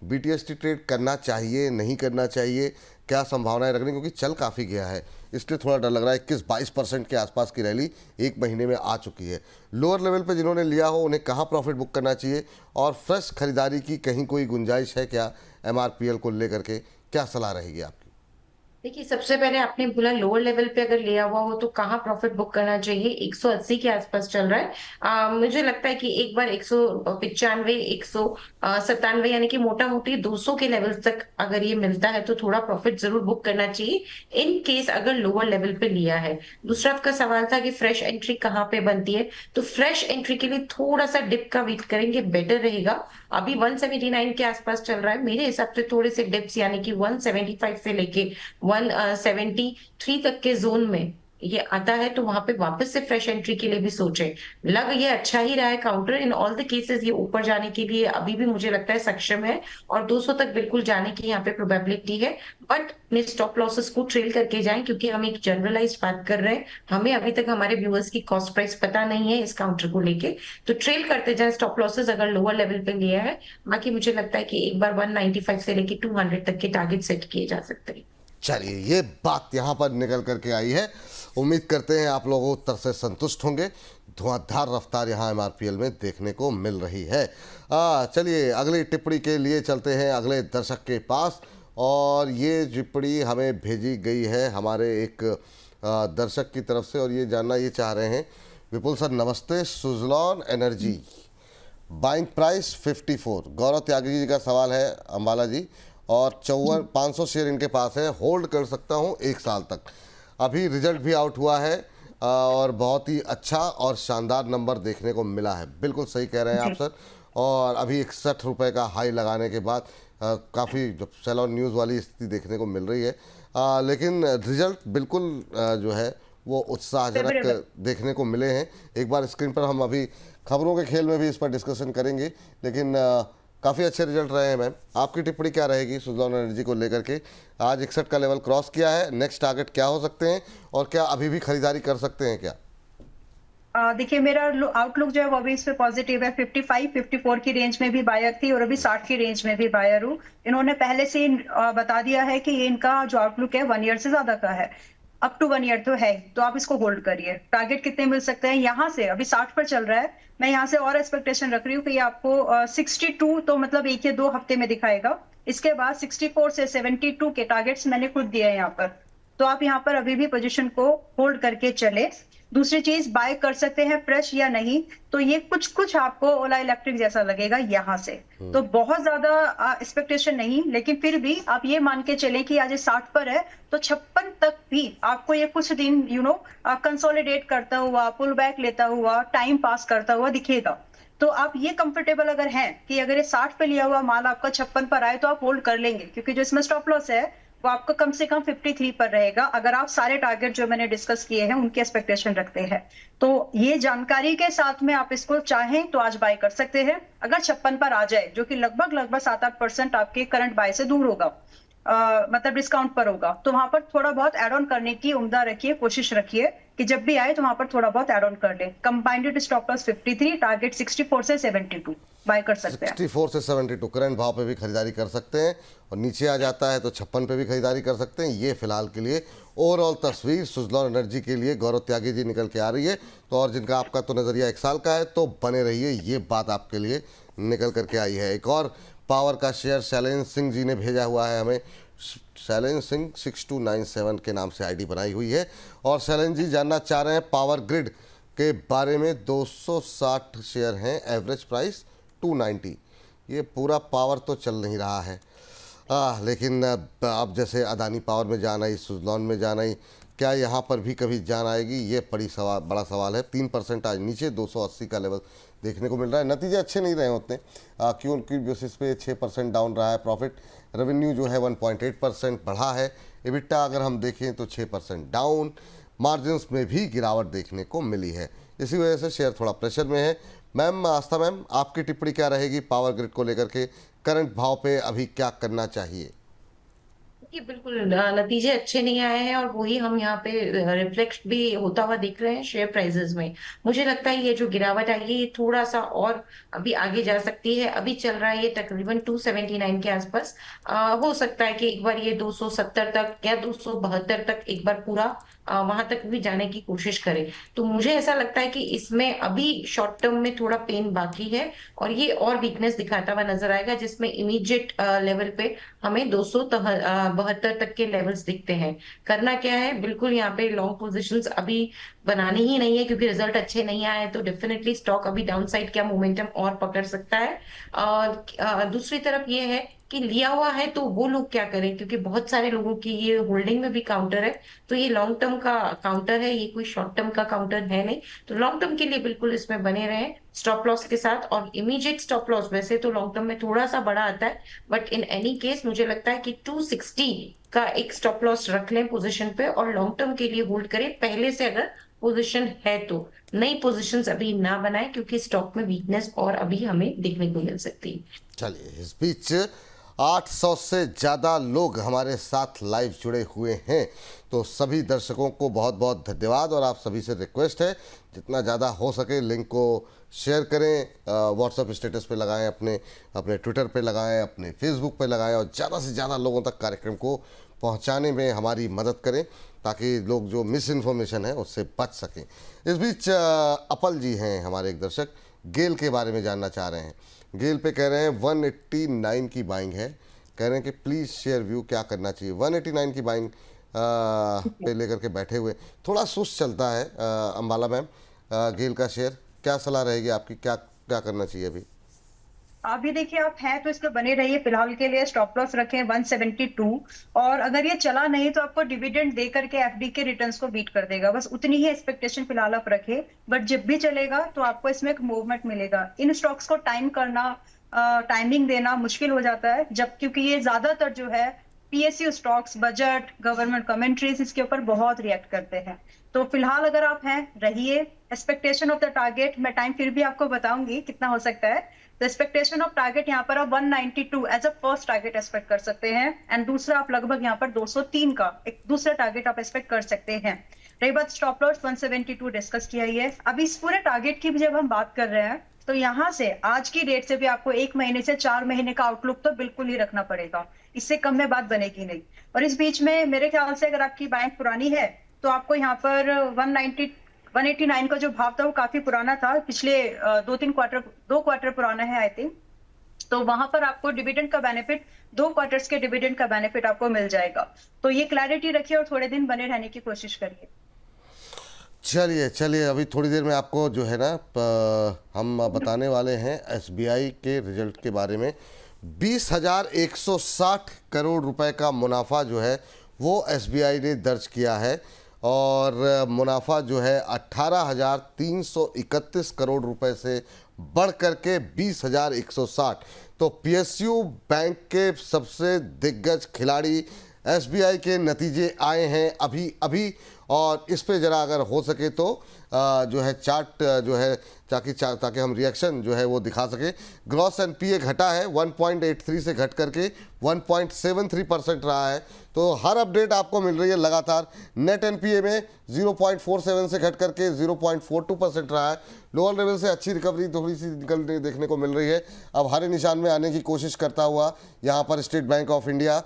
BTST ट्रेड करना चाहिए, नहीं करना चाहिए, क्या संभावनाएं रख रही, क्योंकि चल काफ़ी गया है इसलिए थोड़ा डर लग रहा है। 21-22% के आसपास की रैली एक महीने में आ चुकी है। लोअर लेवल पे जिन्होंने लिया हो उन्हें कहाँ प्रॉफिट बुक करना चाहिए, और फ्रेश खरीदारी की कहीं कोई गुंजाइश है क्या MRPL को लेकर के, क्या सलाह रहेगी आपकी? देखिए सबसे पहले आपने बोला लोअर लेवल पे अगर लिया हुआ हो तो कहाँ प्रॉफिट बुक करना चाहिए, 180 के आसपास चल रहा है। मुझे लगता है कि एक बार 195 197 यानी कि मोटा मोटी 200 के लेवल तक अगर ये मिलता है तो थोड़ा प्रॉफिट जरूर बुक करना चाहिए, इन केस अगर लोअर लेवल पे लिया है। दूसरा आपका सवाल था कि फ्रेश एंट्री कहाँ पे बनती है, तो फ्रेश एंट्री के लिए थोड़ा सा डिप का वेट करेंगे, बेटर रहेगा। अभी 179 के आसपास चल रहा है, मेरे हिसाब से थोड़े से डिप्स यानी कि 175 से लेके 173 तक के जोन में ये आता है तो वहां पे वापस से फ्रेश एंट्री के लिए भी सोचें। लग ये अच्छा ही रहा है counter, in all the cases ये ऊपर जाने के लिए अभी भी मुझे लगता है सक्षम है, और 200 तक बिल्कुल जाने की यहाँ पे प्रोबेबिलिटी है। बट अपने स्टॉप लॉसेस को ट्रेल करके जाएं, क्योंकि हम एक जनरलाइज बात कर रहे हैं, हमें अभी तक हमारे व्यूअर्स की कॉस्ट प्राइस पता नहीं है इस काउंटर को लेके। तो ट्रेल करते जाएं स्टॉप लॉसेस अगर लोअर लेवल पे लिया है। बाकी मुझे लगता है कि एक बार 195 से लेके 200 तक के टारगेट सेट किए जा सकते हैं। चलिए, ये बात यहाँ पर निकल करके आई है। उम्मीद करते हैं आप लोगों उत्तर से संतुष्ट होंगे। धुआंधार रफ्तार यहाँ एमआरपीएल में देखने को मिल रही है। चलिए, अगली टिप्पणी के लिए चलते हैं अगले दर्शक के पास। और ये टिप्पणी हमें भेजी गई है हमारे एक दर्शक की तरफ से, और ये जानना ये चाह रहे हैं। विपुल सर नमस्ते। सुजलॉन एनर्जी बाइंग प्राइस 54, गौरव त्यागी जी का सवाल है, अम्बाला जी। और 500 शेयर इनके पास है, होल्ड कर सकता हूं 1 साल तक। अभी रिजल्ट भी आउट हुआ है और बहुत ही अच्छा और शानदार नंबर देखने को मिला है। बिल्कुल सही कह रहे हैं आप सर। और अभी 61 रुपये का हाई लगाने के बाद काफ़ी सेल ऑन न्यूज़ वाली स्थिति देखने को मिल रही है। लेकिन रिजल्ट बिल्कुल जो है वो उत्साहजनक देखने को मिले हैं। एक बार स्क्रीन पर हम अभी खबरों के खेल में भी इस पर डिस्कशन करेंगे, लेकिन काफ़ी अच्छे रिजल्ट रहे हैं। मैम, आपकी टिप्पणी क्या रहेगी सुजलॉन एनर्जी को लेकर के? आज 61 का लेवल क्रॉस किया है, नेक्स्ट टारगेट क्या हो सकते हैं, और क्या अभी भी खरीदारी कर सकते हैं क्या? देखिए, मेरा आउटलुक जो है वो अभी इस पे पॉजिटिव है। 55 54 की रेंज में भी बायर थी और अभी 60 की रेंज में भी बायर हूँ। इन्होंने पहले से बता दिया है कि ये इनका जो आउटलुक है 1 ईयर से ज्यादा का है, अप टू 1 ईयर तो है, तो आप इसको होल्ड करिए। टारगेट कितने मिल सकते हैं यहाँ से? अभी 60 पर चल रहा है, मैं यहाँ से और एक्सपेक्टेशन रख रही हूँ कि ये आपको 62 तो मतलब 1 या 2 हफ्ते में दिखाएगा। इसके बाद 64 से 72 के टारगेट्स मैंने खुद दिए हैं यहाँ पर, तो आप यहाँ पर अभी भी पोजीशन को होल्ड करके चले। दूसरी चीज, बाय कर सकते हैं फ्रेश या नहीं, तो ये कुछ कुछ आपको ओला इलेक्ट्रिक जैसा लगेगा यहाँ से, तो बहुत ज्यादा एक्सपेक्टेशन नहीं, लेकिन फिर भी आप ये मान के चलें कि आज 60 पर है तो 56 तक भी आपको ये कुछ दिन कंसोलिडेट करता हुआ, पुल बैक लेता हुआ, टाइम पास करता हुआ दिखेगा। तो आप ये कंफर्टेबल अगर हैं कि अगर ये 60 पे लिया हुआ माल आपका 56 पर आए तो आप होल्ड कर लेंगे, क्योंकि जो इसमें स्टॉप लॉस है वो आपका कम से कम 53 पर रहेगा, अगर आप सारे टारगेट जो मैंने डिस्कस किए हैं उनकी एक्सपेक्टेशन रखते हैं। तो ये जानकारी के साथ में आप इसको चाहें तो आज बाय कर सकते हैं। अगर 56 पर आ जाए, जो कि लगभग 7-8% आपके करंट बाय से दूर होगा, मतलब डिस्काउंट पर होगा, तो वहां पर थोड़ा बहुत एड ऑन करने की उम्मीद रखिए, कोशिश रखिए कि जब भी आए तो वहां पर थोड़ा बहुत एड ऑन कर ले। कंबाइंड स्टॉप लॉस 53, टारगेट 64 से 72 बाय कर सकते हैं। 64 से 72 करंट भाव पे भी खरीदारी कर सकते हैं, और नीचे आ जाता है तो 56 पे भी खरीदारी कर सकते हैं। ये फिलहाल के लिए ओवरऑल तस्वीर सुजलॉन एनर्जी के लिए गौरव त्यागी जी निकल के आ रही है। तो और जिनका आपका तो नज़रिया 1 साल का है, तो बने रहिए, ये बात आपके लिए निकल करके आई है। एक और पावर का शेयर शैलेंद्र सिंह जी ने भेजा हुआ है हमें। शैलेंद्र सिंह 6297 के नाम से आईडी बनाई हुई है, और शैलेंद्र जी जानना चाह रहे हैं पावर ग्रिड के बारे में। 260 शेयर हैं, एवरेज प्राइस 290। ये पूरा पावर तो चल नहीं रहा है, लेकिन अब जैसे अदानी पावर में जान आई, सुजलॉन में जान आई, क्या यहाँ पर भी कभी जान आएगी? ये बड़ा सवाल है। 3% आज नीचे 280 का लेवल देखने को मिल रहा है। नतीजे अच्छे नहीं रहे उतने, क्यों की बेसिस पे 6% डाउन रहा है। प्रॉफिट रेवेन्यू जो है 1.8% बढ़ा है। एबिटा अगर हम देखें तो 6% डाउन। मार्जिन्स में भी गिरावट देखने को मिली है, इसी वजह से शेयर थोड़ा प्रेशर में है। मैम आस्था मैम, आपकी टिप्पणी क्या रहेगी पावर ग्रिड को लेकर के? करंट भाव पे अभी क्या करना चाहिए? जी, बिल्कुल नतीजे अच्छे नहीं आए हैं, और वही हम यहाँ पे रिफ्लेक्ट भी होता हुआ दिख रहे हैं शेयर प्राइसेस में। मुझे लगता है ये जो गिरावट आई है ये थोड़ा सा और अभी आगे जा सकती है। अभी चल रहा है ये तकरीबन 279 के आसपास। हो सकता है कि एक बार ये 270 तक या 272 तक एक बार पूरा वहां तक भी जाने की कोशिश करे। तो मुझे ऐसा लगता है कि इसमें अभी शॉर्ट टर्म में थोड़ा पेन बाकी है, और ये और वीकनेस दिखाता हुआ नजर आएगा, जिसमें इमीडिएट लेवल पे हमें 272 तक के लेवल्स दिखते हैं। करना क्या है, बिल्कुल यहाँ पे लॉन्ग पोजीशंस अभी बनानी ही नहीं है, क्योंकि रिजल्ट अच्छे नहीं आए तो डेफिनेटली स्टॉक अभी डाउन साइड का मोमेंटम और पकड़ सकता है। और दूसरी तरफ ये है कि लिया हुआ है तो वो लोग क्या करें, क्योंकि बहुत सारे लोगों की ये होल्डिंग में भी काउंटर है, तो ये लॉन्ग टर्म का काउंटर है, ये कोई शॉर्ट टर्म का काउंटर है नहीं। तो लॉन्ग टर्म के लिए बिल्कुल इसमें बने रहे स्टॉप लॉस के साथ। और इमीडिएट स्टॉप लॉस वैसे तो लॉन्ग टर्म में थोड़ा सा बड़ा आता है, बट इन एनी केस मुझे लगता है कि 260 का एक स्टॉप लॉस रख लें पोजीशन पे और लॉन्ग टर्म के लिए होल्ड करें पहले से, अगर पोजीशन है तो। नई पोजीशंस अभी ना बनाए, क्योंकि स्टॉक में वीकनेस और अभी हमें देखने को मिल सकती है। चलिए, इस बीच 800 से ज़्यादा लोग हमारे साथ लाइव जुड़े हुए हैं, तो सभी दर्शकों को बहुत बहुत धन्यवाद। और आप सभी से रिक्वेस्ट है, जितना ज़्यादा हो सके लिंक को शेयर करें, व्हाट्सएप स्टेटस पे लगाएं, अपने अपने ट्विटर पे लगाएं, अपने फेसबुक पे लगाएं, और ज़्यादा से ज़्यादा लोगों तक कार्यक्रम को पहुंचाने में हमारी मदद करें, ताकि लोग जो मिस इन्फॉर्मेशन है उससे बच सकें। इस बीच अपल जी हैं हमारे एक दर्शक, गेल के बारे में जानना चाह रहे हैं। गेल पे कह रहे हैं 189 की बाइंग है, कह रहे हैं कि प्लीज़ शेयर व्यू, क्या करना चाहिए। 189 की बाइंग पे लेकर के बैठे हुए, थोड़ा सुस्त चलता है अंबाला मैम, गेल का शेयर, क्या सलाह रहेगी आपकी, क्या क्या करना चाहिए अभी? अभी देखिए आप हैं तो इस पे बने रहिए, फिलहाल के लिए स्टॉप लॉस रखें 172, और अगर ये चला नहीं तो आपको डिविडेंड दे करके एफडी के रिटर्न्स को बीट कर देगा, बस उतनी ही एक्सपेक्टेशन फिलहाल आप रखें। बट जब भी चलेगा तो आपको इसमें एक मूवमेंट मिलेगा। इन स्टॉक्स को टाइम करना, टाइमिंग देना मुश्किल हो जाता है, जब क्योंकि ये ज्यादातर जो है PSU stocks, budget, government commentaries, इसके ऊपर बहुत रिएक्ट करते हैं। तो फिलहाल अगर आप हैं रहिए। एक्सपेक्टेशन ऑफ द टारगेट मैं टाइम फिर भी आपको बताऊंगी कितना हो सकता है। तो एक्सपेक्टेशन ऑफ टारगेट यहाँ पर आप 192 as a first target expect कर सकते हैं, एंड दूसरा आप लगभग यहाँ पर 203 का एक दूसरा टारगेट आप एक्सपेक्ट कर सकते हैं। रही बात स्टॉप लॉस 172 डिस्कस किया ही है। अभी इस पूरे टारगेट की भी जब हम बात कर रहे हैं, तो यहाँ से आज की डेट से भी आपको 1 महीने से 4 महीने का आउटलुक तो बिल्कुल ही रखना पड़ेगा, इससे कम में बात बनेगी नहीं। और इस बीच में मेरे ख्याल से अगर आपकी बैंक पुरानी है तो आपको यहाँ पर 189 का जो भाव था वो काफी पुराना था, पिछले 2 क्वार्टर पुराना है आई थिंक। तो वहां पर आपको डिविडेंड का बेनिफिट, 2 क्वार्टर्स के डिविडेंड का बेनिफिट आपको मिल जाएगा। तो ये क्लैरिटी रखिए और थोड़े दिन बने रहने की कोशिश करिए। चलिए चलिए, अभी थोड़ी देर में आपको जो है ना हम बताने वाले हैं एसबीआई के रिजल्ट के बारे में। 20,160 करोड़ रुपए का मुनाफा जो है वो एसबीआई ने दर्ज किया है, और मुनाफा जो है 18,331 करोड़ रुपए से बढ़ करके 20,160। तो पीएसयू बैंक के सबसे दिग्गज खिलाड़ी एसबीआई के नतीजे आए हैं अभी अभी। और इस पे ज़रा अगर हो सके तो जो है चार्ट जो है ताकि हम रिएक्शन जो है वो दिखा सके। ग्रॉस एनपीए घटा है, 1.83 से घट करके 1.73% रहा है। तो हर अपडेट आपको मिल रही है लगातार। नेट एनपीए में 0.47 से घट करके 0.42% रहा है। लोअर लेवल से अच्छी रिकवरी थोड़ी सी निकलने देखने को मिल रही है। अब हरे निशान में आने की कोशिश करता हुआ यहाँ पर स्टेट बैंक ऑफ इंडिया।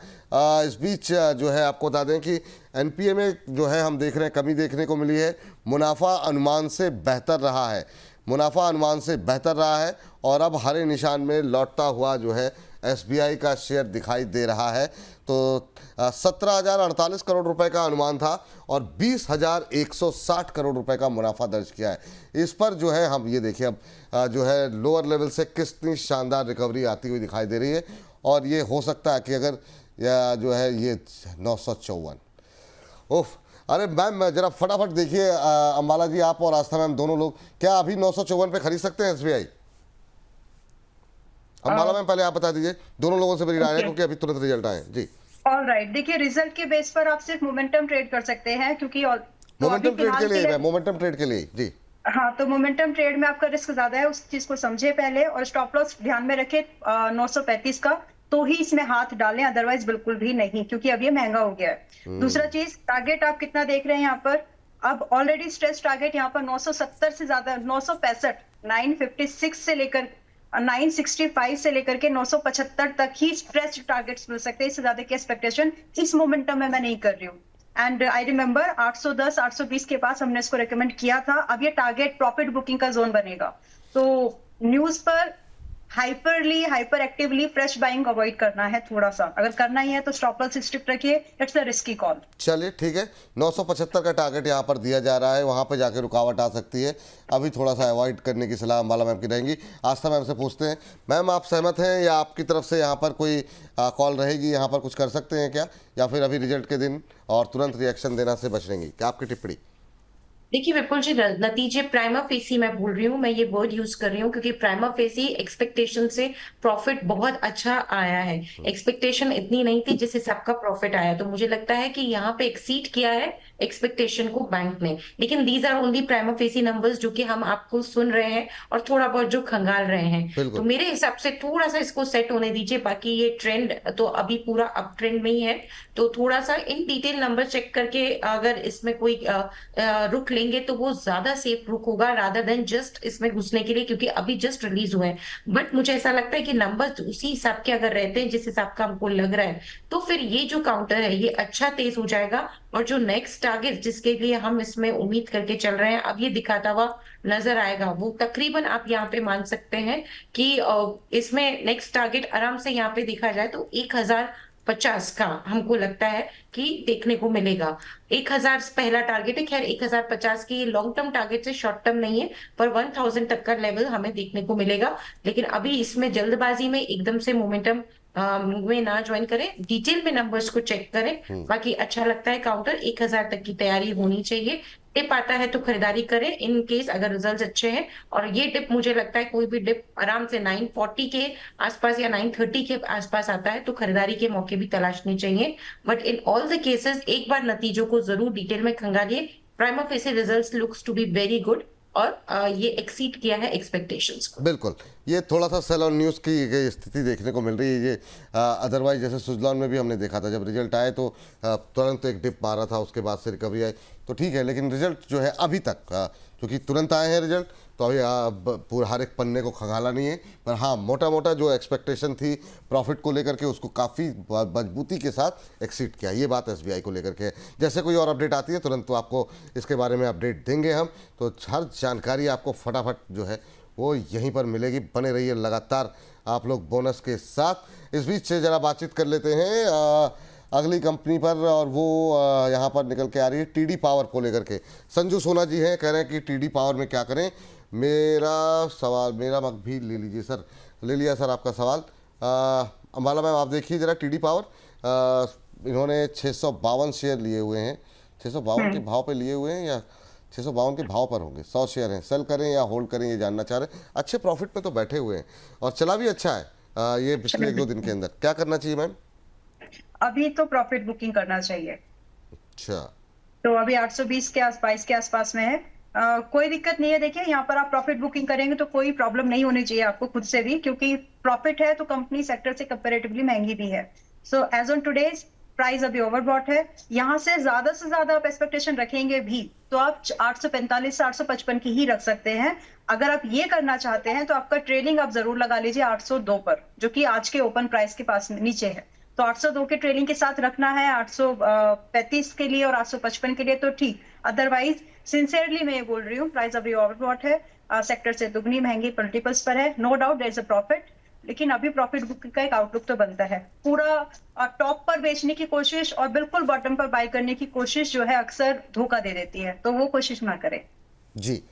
इस बीच जो है आपको बता दें कि एनपीए में जो है हम देख रहे हैं कमी देखने को मिली है। मुनाफा अनुमान से बेहतर रहा है, मुनाफा अनुमान से बेहतर रहा है, और अब हरे निशान में लौटता हुआ जो है एसबीआई का शेयर दिखाई दे रहा है। तो 17,048 करोड़ रुपए का अनुमान था और 20,160 करोड़ रुपए का मुनाफा दर्ज किया है। इस पर जो है हम ये देखिए अब जो है लोअर लेवल से कितनी शानदार रिकवरी आती हुई दिखाई दे रही है। और ये हो सकता है कि अगर जो है ये 954, ओफ, अरे मैम जरा फटाफट देखिए अंबाला जी, आप और आस्था मैम दोनों लोग, क्या अभी 954 पे खरीद सकते हैं एसबीआई? अंबाला मैम पहले आप बता दीजिए, दोनों लोगों से मेरी राय है क्योंकि अभी तुरंत रिजल्ट आए जी। ऑलराइट, देखिए रिजल्ट के बेस पर आप सिर्फ मोमेंटम ट्रेड कर सकते हैं, क्योंकि मोमेंटम ट्रेड के लिए, मोमेंटम ट्रेड के लिए जी। हाँ, तो मोमेंटम ट्रेड में आपका रिस्क ज्यादा है, उस चीज को समझे पहले, और स्टॉप लॉस ध्यान में रखे 935 का, तो ही इसमें हाथ डालें, अदरवाइज बिल्कुल भी नहीं, क्योंकि अब ये महंगा हो गया है। दूसरा चीज, टारगेट आप कितना देख रहे हैं यहाँ पर? अब ऑलरेडी स्ट्रेस टारगेट यहाँ पर 970 से ज्यादा, 965, 956 से लेकर 965 से लेकर के 975 तक ही स्ट्रेच टारगेट्स मिल सकते हैं। इससे ज्यादा की एक्सपेक्टेशन इस मोमेंटम में मैं नहीं कर रही हूँ। एंड आई रिमेंबर 810, 820 के पास हमने इसको रेकमेंड किया था। अब ये टारगेट प्रॉफिट बुकिंग का जोन बनेगा। तो न्यूज पर hyper actively fresh buying avoid करना है थोड़ा सा। अगर करना ही है तो स्टॉप लॉस स्ट्रिक्ट रखिए, इट्स अ रिस्की कॉल। चलिए ठीक है, 975 का टारगेट यहाँ पर दिया जा रहा है, वहाँ पे जाके रुकावट आ सकती है। अभी थोड़ा सा अवॉइड करने की सलाह अम्बाला मैम की रहेंगी। आस्था मैम से पूछते हैं, मैम आप सहमत हैं या आपकी तरफ से यहाँ पर कोई कॉल रहेगी, यहाँ पर कुछ कर सकते हैं क्या, या फिर अभी रिजल्ट के दिन और तुरंत रिएक्शन देना से बच रहेंगी? क्या आपकी टिप्पणी? देखिए विपुल जी, नतीजे प्राइमा फेसी मैं बोल रही हूँ, मैं ये वर्ड यूज कर रही हूँ क्योंकि प्राइमा फेसी एक्सपेक्टेशन से प्रॉफिट बहुत अच्छा आया है। एक्सपेक्टेशन इतनी नहीं थी जिस हिसाब का प्रॉफिट आया, तो मुझे लगता है कि यहाँ पे एक्सीड किया है एक्सपेक्टेशन को बैंक ने। लेकिन these are only prima facie numbers जो कि हम आपको सुन रहे हैं और थोड़ा बहुत जो खंगाल रहे हैं। तो बिल्कुल। मेरे हिसाब से थोड़ा सा इसको सेट होने दीजिए, बाकी ये ट्रेंड तो अभी पूरा अप ट्रेंड में ही है। तो थोड़ा सा इन डिटेल नंबर चेक करके अगर इसमें कोई रुक लेंगे तो वो ज्यादा सेफ रुक होगा रादर देन जस्ट इसमें घुसने के लिए, क्योंकि अभी जस्ट रिलीज हुए हैं। बट मुझे ऐसा लगता है कि नंबर उसी हिसाब के अगर रहते हैं जिस हिसाब का हमको लग रहा है, तो फिर ये जो काउंटर है ये अच्छा तेज हो जाएगा। और जो नेक्स्ट टारगेट जिसके लिए हम इसमें उम्मीद करके चल रहे हैं, अब ये दिखाता हुआ नजर आएगा, वो तकरीबन आप यहाँ पे मान सकते हैं कि इसमें नेक्स्ट टारगेट आराम से यहाँ पे देखा जाए तो 1050 का हमको लगता है कि देखने को मिलेगा। 1000 पहला टारगेट है, खैर 1050 की लॉन्ग टर्म टारगेट से शॉर्ट टर्म नहीं है, पर 1000 तक का लेवल हमें देखने को मिलेगा। लेकिन अभी इसमें जल्दबाजी में एकदम से मोमेंटम में ना ज्वाइन करें, डिटेल में नंबर्स को चेक करें। बाकी अच्छा लगता है काउंटर, 1000 तक की तैयारी होनी चाहिए। टिप आता है तो खरीदारी करें इन केस अगर रिजल्ट्स अच्छे हैं। और ये टिप मुझे लगता है कोई भी डिप आराम से 940 के आसपास या 930 के आसपास आता है तो खरीदारी के मौके भी तलाशने चाहिए। But in all the cases एक बार नतीजों को जरूर डिटेल में खंगालिए। Prima facie results looks to be very good और ये एक्सीड किया है एक्सपेक्टेशंस को। बिल्कुल, ये थोड़ा सा सेल ऑन न्यूज़ की ये स्थिति देखने को मिल रही है। ये अदरवाइज जैसे सुजलॉन में भी हमने देखा था, जब रिजल्ट आए तो तुरंत एक डिप मारा था, उसके बाद से रिकवरी आई, तो ठीक है। लेकिन रिजल्ट जो है अभी तक क्योंकि तुरंत आए हैं रिजल्ट, तो अभी पूरा हर एक पन्ने को खंगाला नहीं है। पर हाँ, मोटा मोटा जो एक्सपेक्टेशन थी प्रॉफिट को लेकर के, उसको काफ़ी मजबूती के साथ एक्सीड किया। ये बात एसबीआई को लेकर के है। जैसे कोई और अपडेट आती है तुरंत तो आपको इसके बारे में अपडेट देंगे हम। तो हर जानकारी आपको फटाफट जो है वो यहीं पर मिलेगी। बने रहिए लगातार आप लोग बोनस के साथ। इस बीच ज़रा बातचीत कर लेते हैं अगली कंपनी पर, और वो यहाँ पर निकल के आ रही है टीडी पावर को लेकर के। संजू सोना जी हैं, कह रहे हैं कि टीडी पावर में क्या करें। मेरा सवाल, मेरा मग भी ले लीजिए सर। ले लिया सर आपका सवाल। अम्बाला मैम आप देखिए ज़रा टीडी पावर, इन्होंने 652 शेयर लिए हुए हैं। 652 के भाव पे लिए हुए हैं या 652 के भाव पर होंगे? 100 शेयर हैं। सेल करें या होल्ड करें, ये जानना चाह रहे हैं। अच्छे प्रॉफिट में तो बैठे हुए हैं और चला भी अच्छा है ये पिछले 1-2 दिन के अंदर। क्या करना चाहिए मैम? अभी तो प्रॉफिट बुकिंग करना चाहिए। अच्छा, तो अभी 820 के आसपास में है। कोई दिक्कत नहीं है। देखिए यहाँ पर आप प्रॉफिट बुकिंग करेंगे तो कोई प्रॉब्लम नहीं होनी चाहिए आपको खुद से भी, क्योंकि प्रॉफिट है तो कंपनी सेक्टर से कंपैरेटिवली महंगी भी है। So as on today's price अभी ओवरबॉट है। यहाँ से ज्यादा आप एक्सपेक्टेशन रखेंगे भी तो आप 845 से 855 की ही रख सकते हैं। अगर आप ये करना चाहते हैं तो आपका ट्रेडिंग आप जरूर लगा लीजिए 802 पर, जो कि आज के ओपन प्राइस के पास नीचे है। तो 802 के ट्रेडिंग के साथ रखना है, 835 के लिए और 855 के लिए तो ठीक। अदरवाइज सिंसियरली मैं ये बोल रही हूँ, प्राइस अभी ओवरबॉट है, सेक्टर से दुगनी महंगी मल्टीपल्स पर है। No doubt there is a profit, लेकिन अभी प्रॉफिट बुक का एक आउटलुक तो बनता है। पूरा टॉप पर बेचने की कोशिश और बिल्कुल बॉटम पर बाय करने की कोशिश जो है अक्सर धोखा दे देती है, तो वो कोशिश ना करें। जी।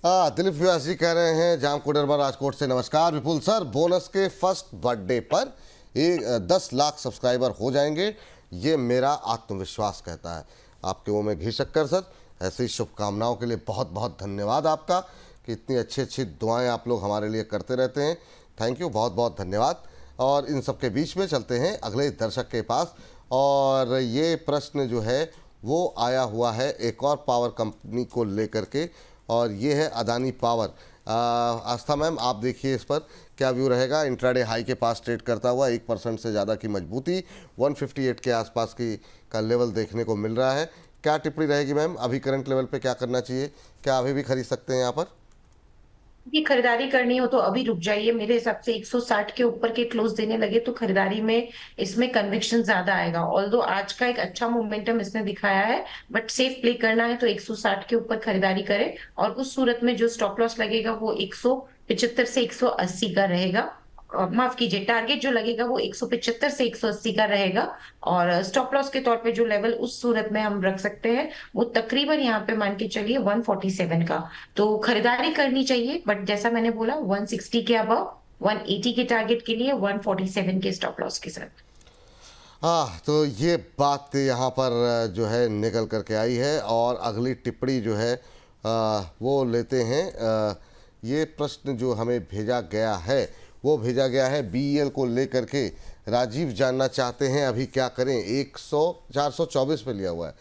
दिलीप व्यास जी कह रहे हैं जाम कोडरमा राजकोट से, नमस्कार विपुल सर, बोनस के फर्स्ट बर्थडे पर 10 लाख सब्सक्राइबर हो जाएंगे, ये मेरा आत्मविश्वास कहता है। आपके मुंह में घी शक्कर सर। ऐसी शुभकामनाओं के लिए बहुत बहुत धन्यवाद आपका, कि इतनी अच्छी अच्छी दुआएं आप लोग हमारे लिए करते रहते हैं। थैंक यू, बहुत बहुत धन्यवाद। और इन सब के बीच में चलते हैं अगले दर्शक के पास, और ये प्रश्न जो है वो आया हुआ है एक और पावर कंपनी को लेकर के, और ये है अदानी पावर। आस्था मैम आप देखिए इस पर क्या व्यू रहेगा। इंट्राडे हाई के पास ट्रेड करता हुआ 1% से ज़्यादा की मजबूती, 158 के आसपास की का लेवल देखने को मिल रहा है। क्या टिप्पणी रहेगी मैम, अभी करंट लेवल पे क्या करना चाहिए? क्या अभी भी खरीद सकते हैं यहाँ पर? ये खरीदारी करनी हो तो अभी रुक जाइए। मेरे हिसाब से 160 के ऊपर के क्लोज देने लगे तो खरीदारी में इसमें कन्विक्शन ज्यादा आएगा। ऑल्दो आज का एक अच्छा मोमेंटम इसने दिखाया है, बट सेफ प्ले करना है तो 160 के ऊपर खरीदारी करें। और उस सूरत में जो स्टॉप लॉस लगेगा वो 175 से 180 का रहेगा। माफ कीजिए, टारगेट जो लगेगा वो 175 से 180 का रहेगा। और स्टॉप लॉस के तौर पे जो लेवल उस सूरत में हम रख सकते हैं वो तकरीबन यहाँ पे मान के चलिए 147 का। तो खरीदारी करनी चाहिए, बट जैसा मैंने बोला 160 के अबव, 180 के टारगेट के लिए, 147 के स्टॉप लॉस के साथ। हाँ, तो ये बात यहाँ पर जो है निकल करके आई है। और अगली टिप्पणी जो है वो लेते हैं। ये प्रश्न जो हमें भेजा गया है वो भेजा गया है बीईएल को लेकर के। राजीव जानना चाहते हैं अभी क्या करें। 424 पे लिया हुआ है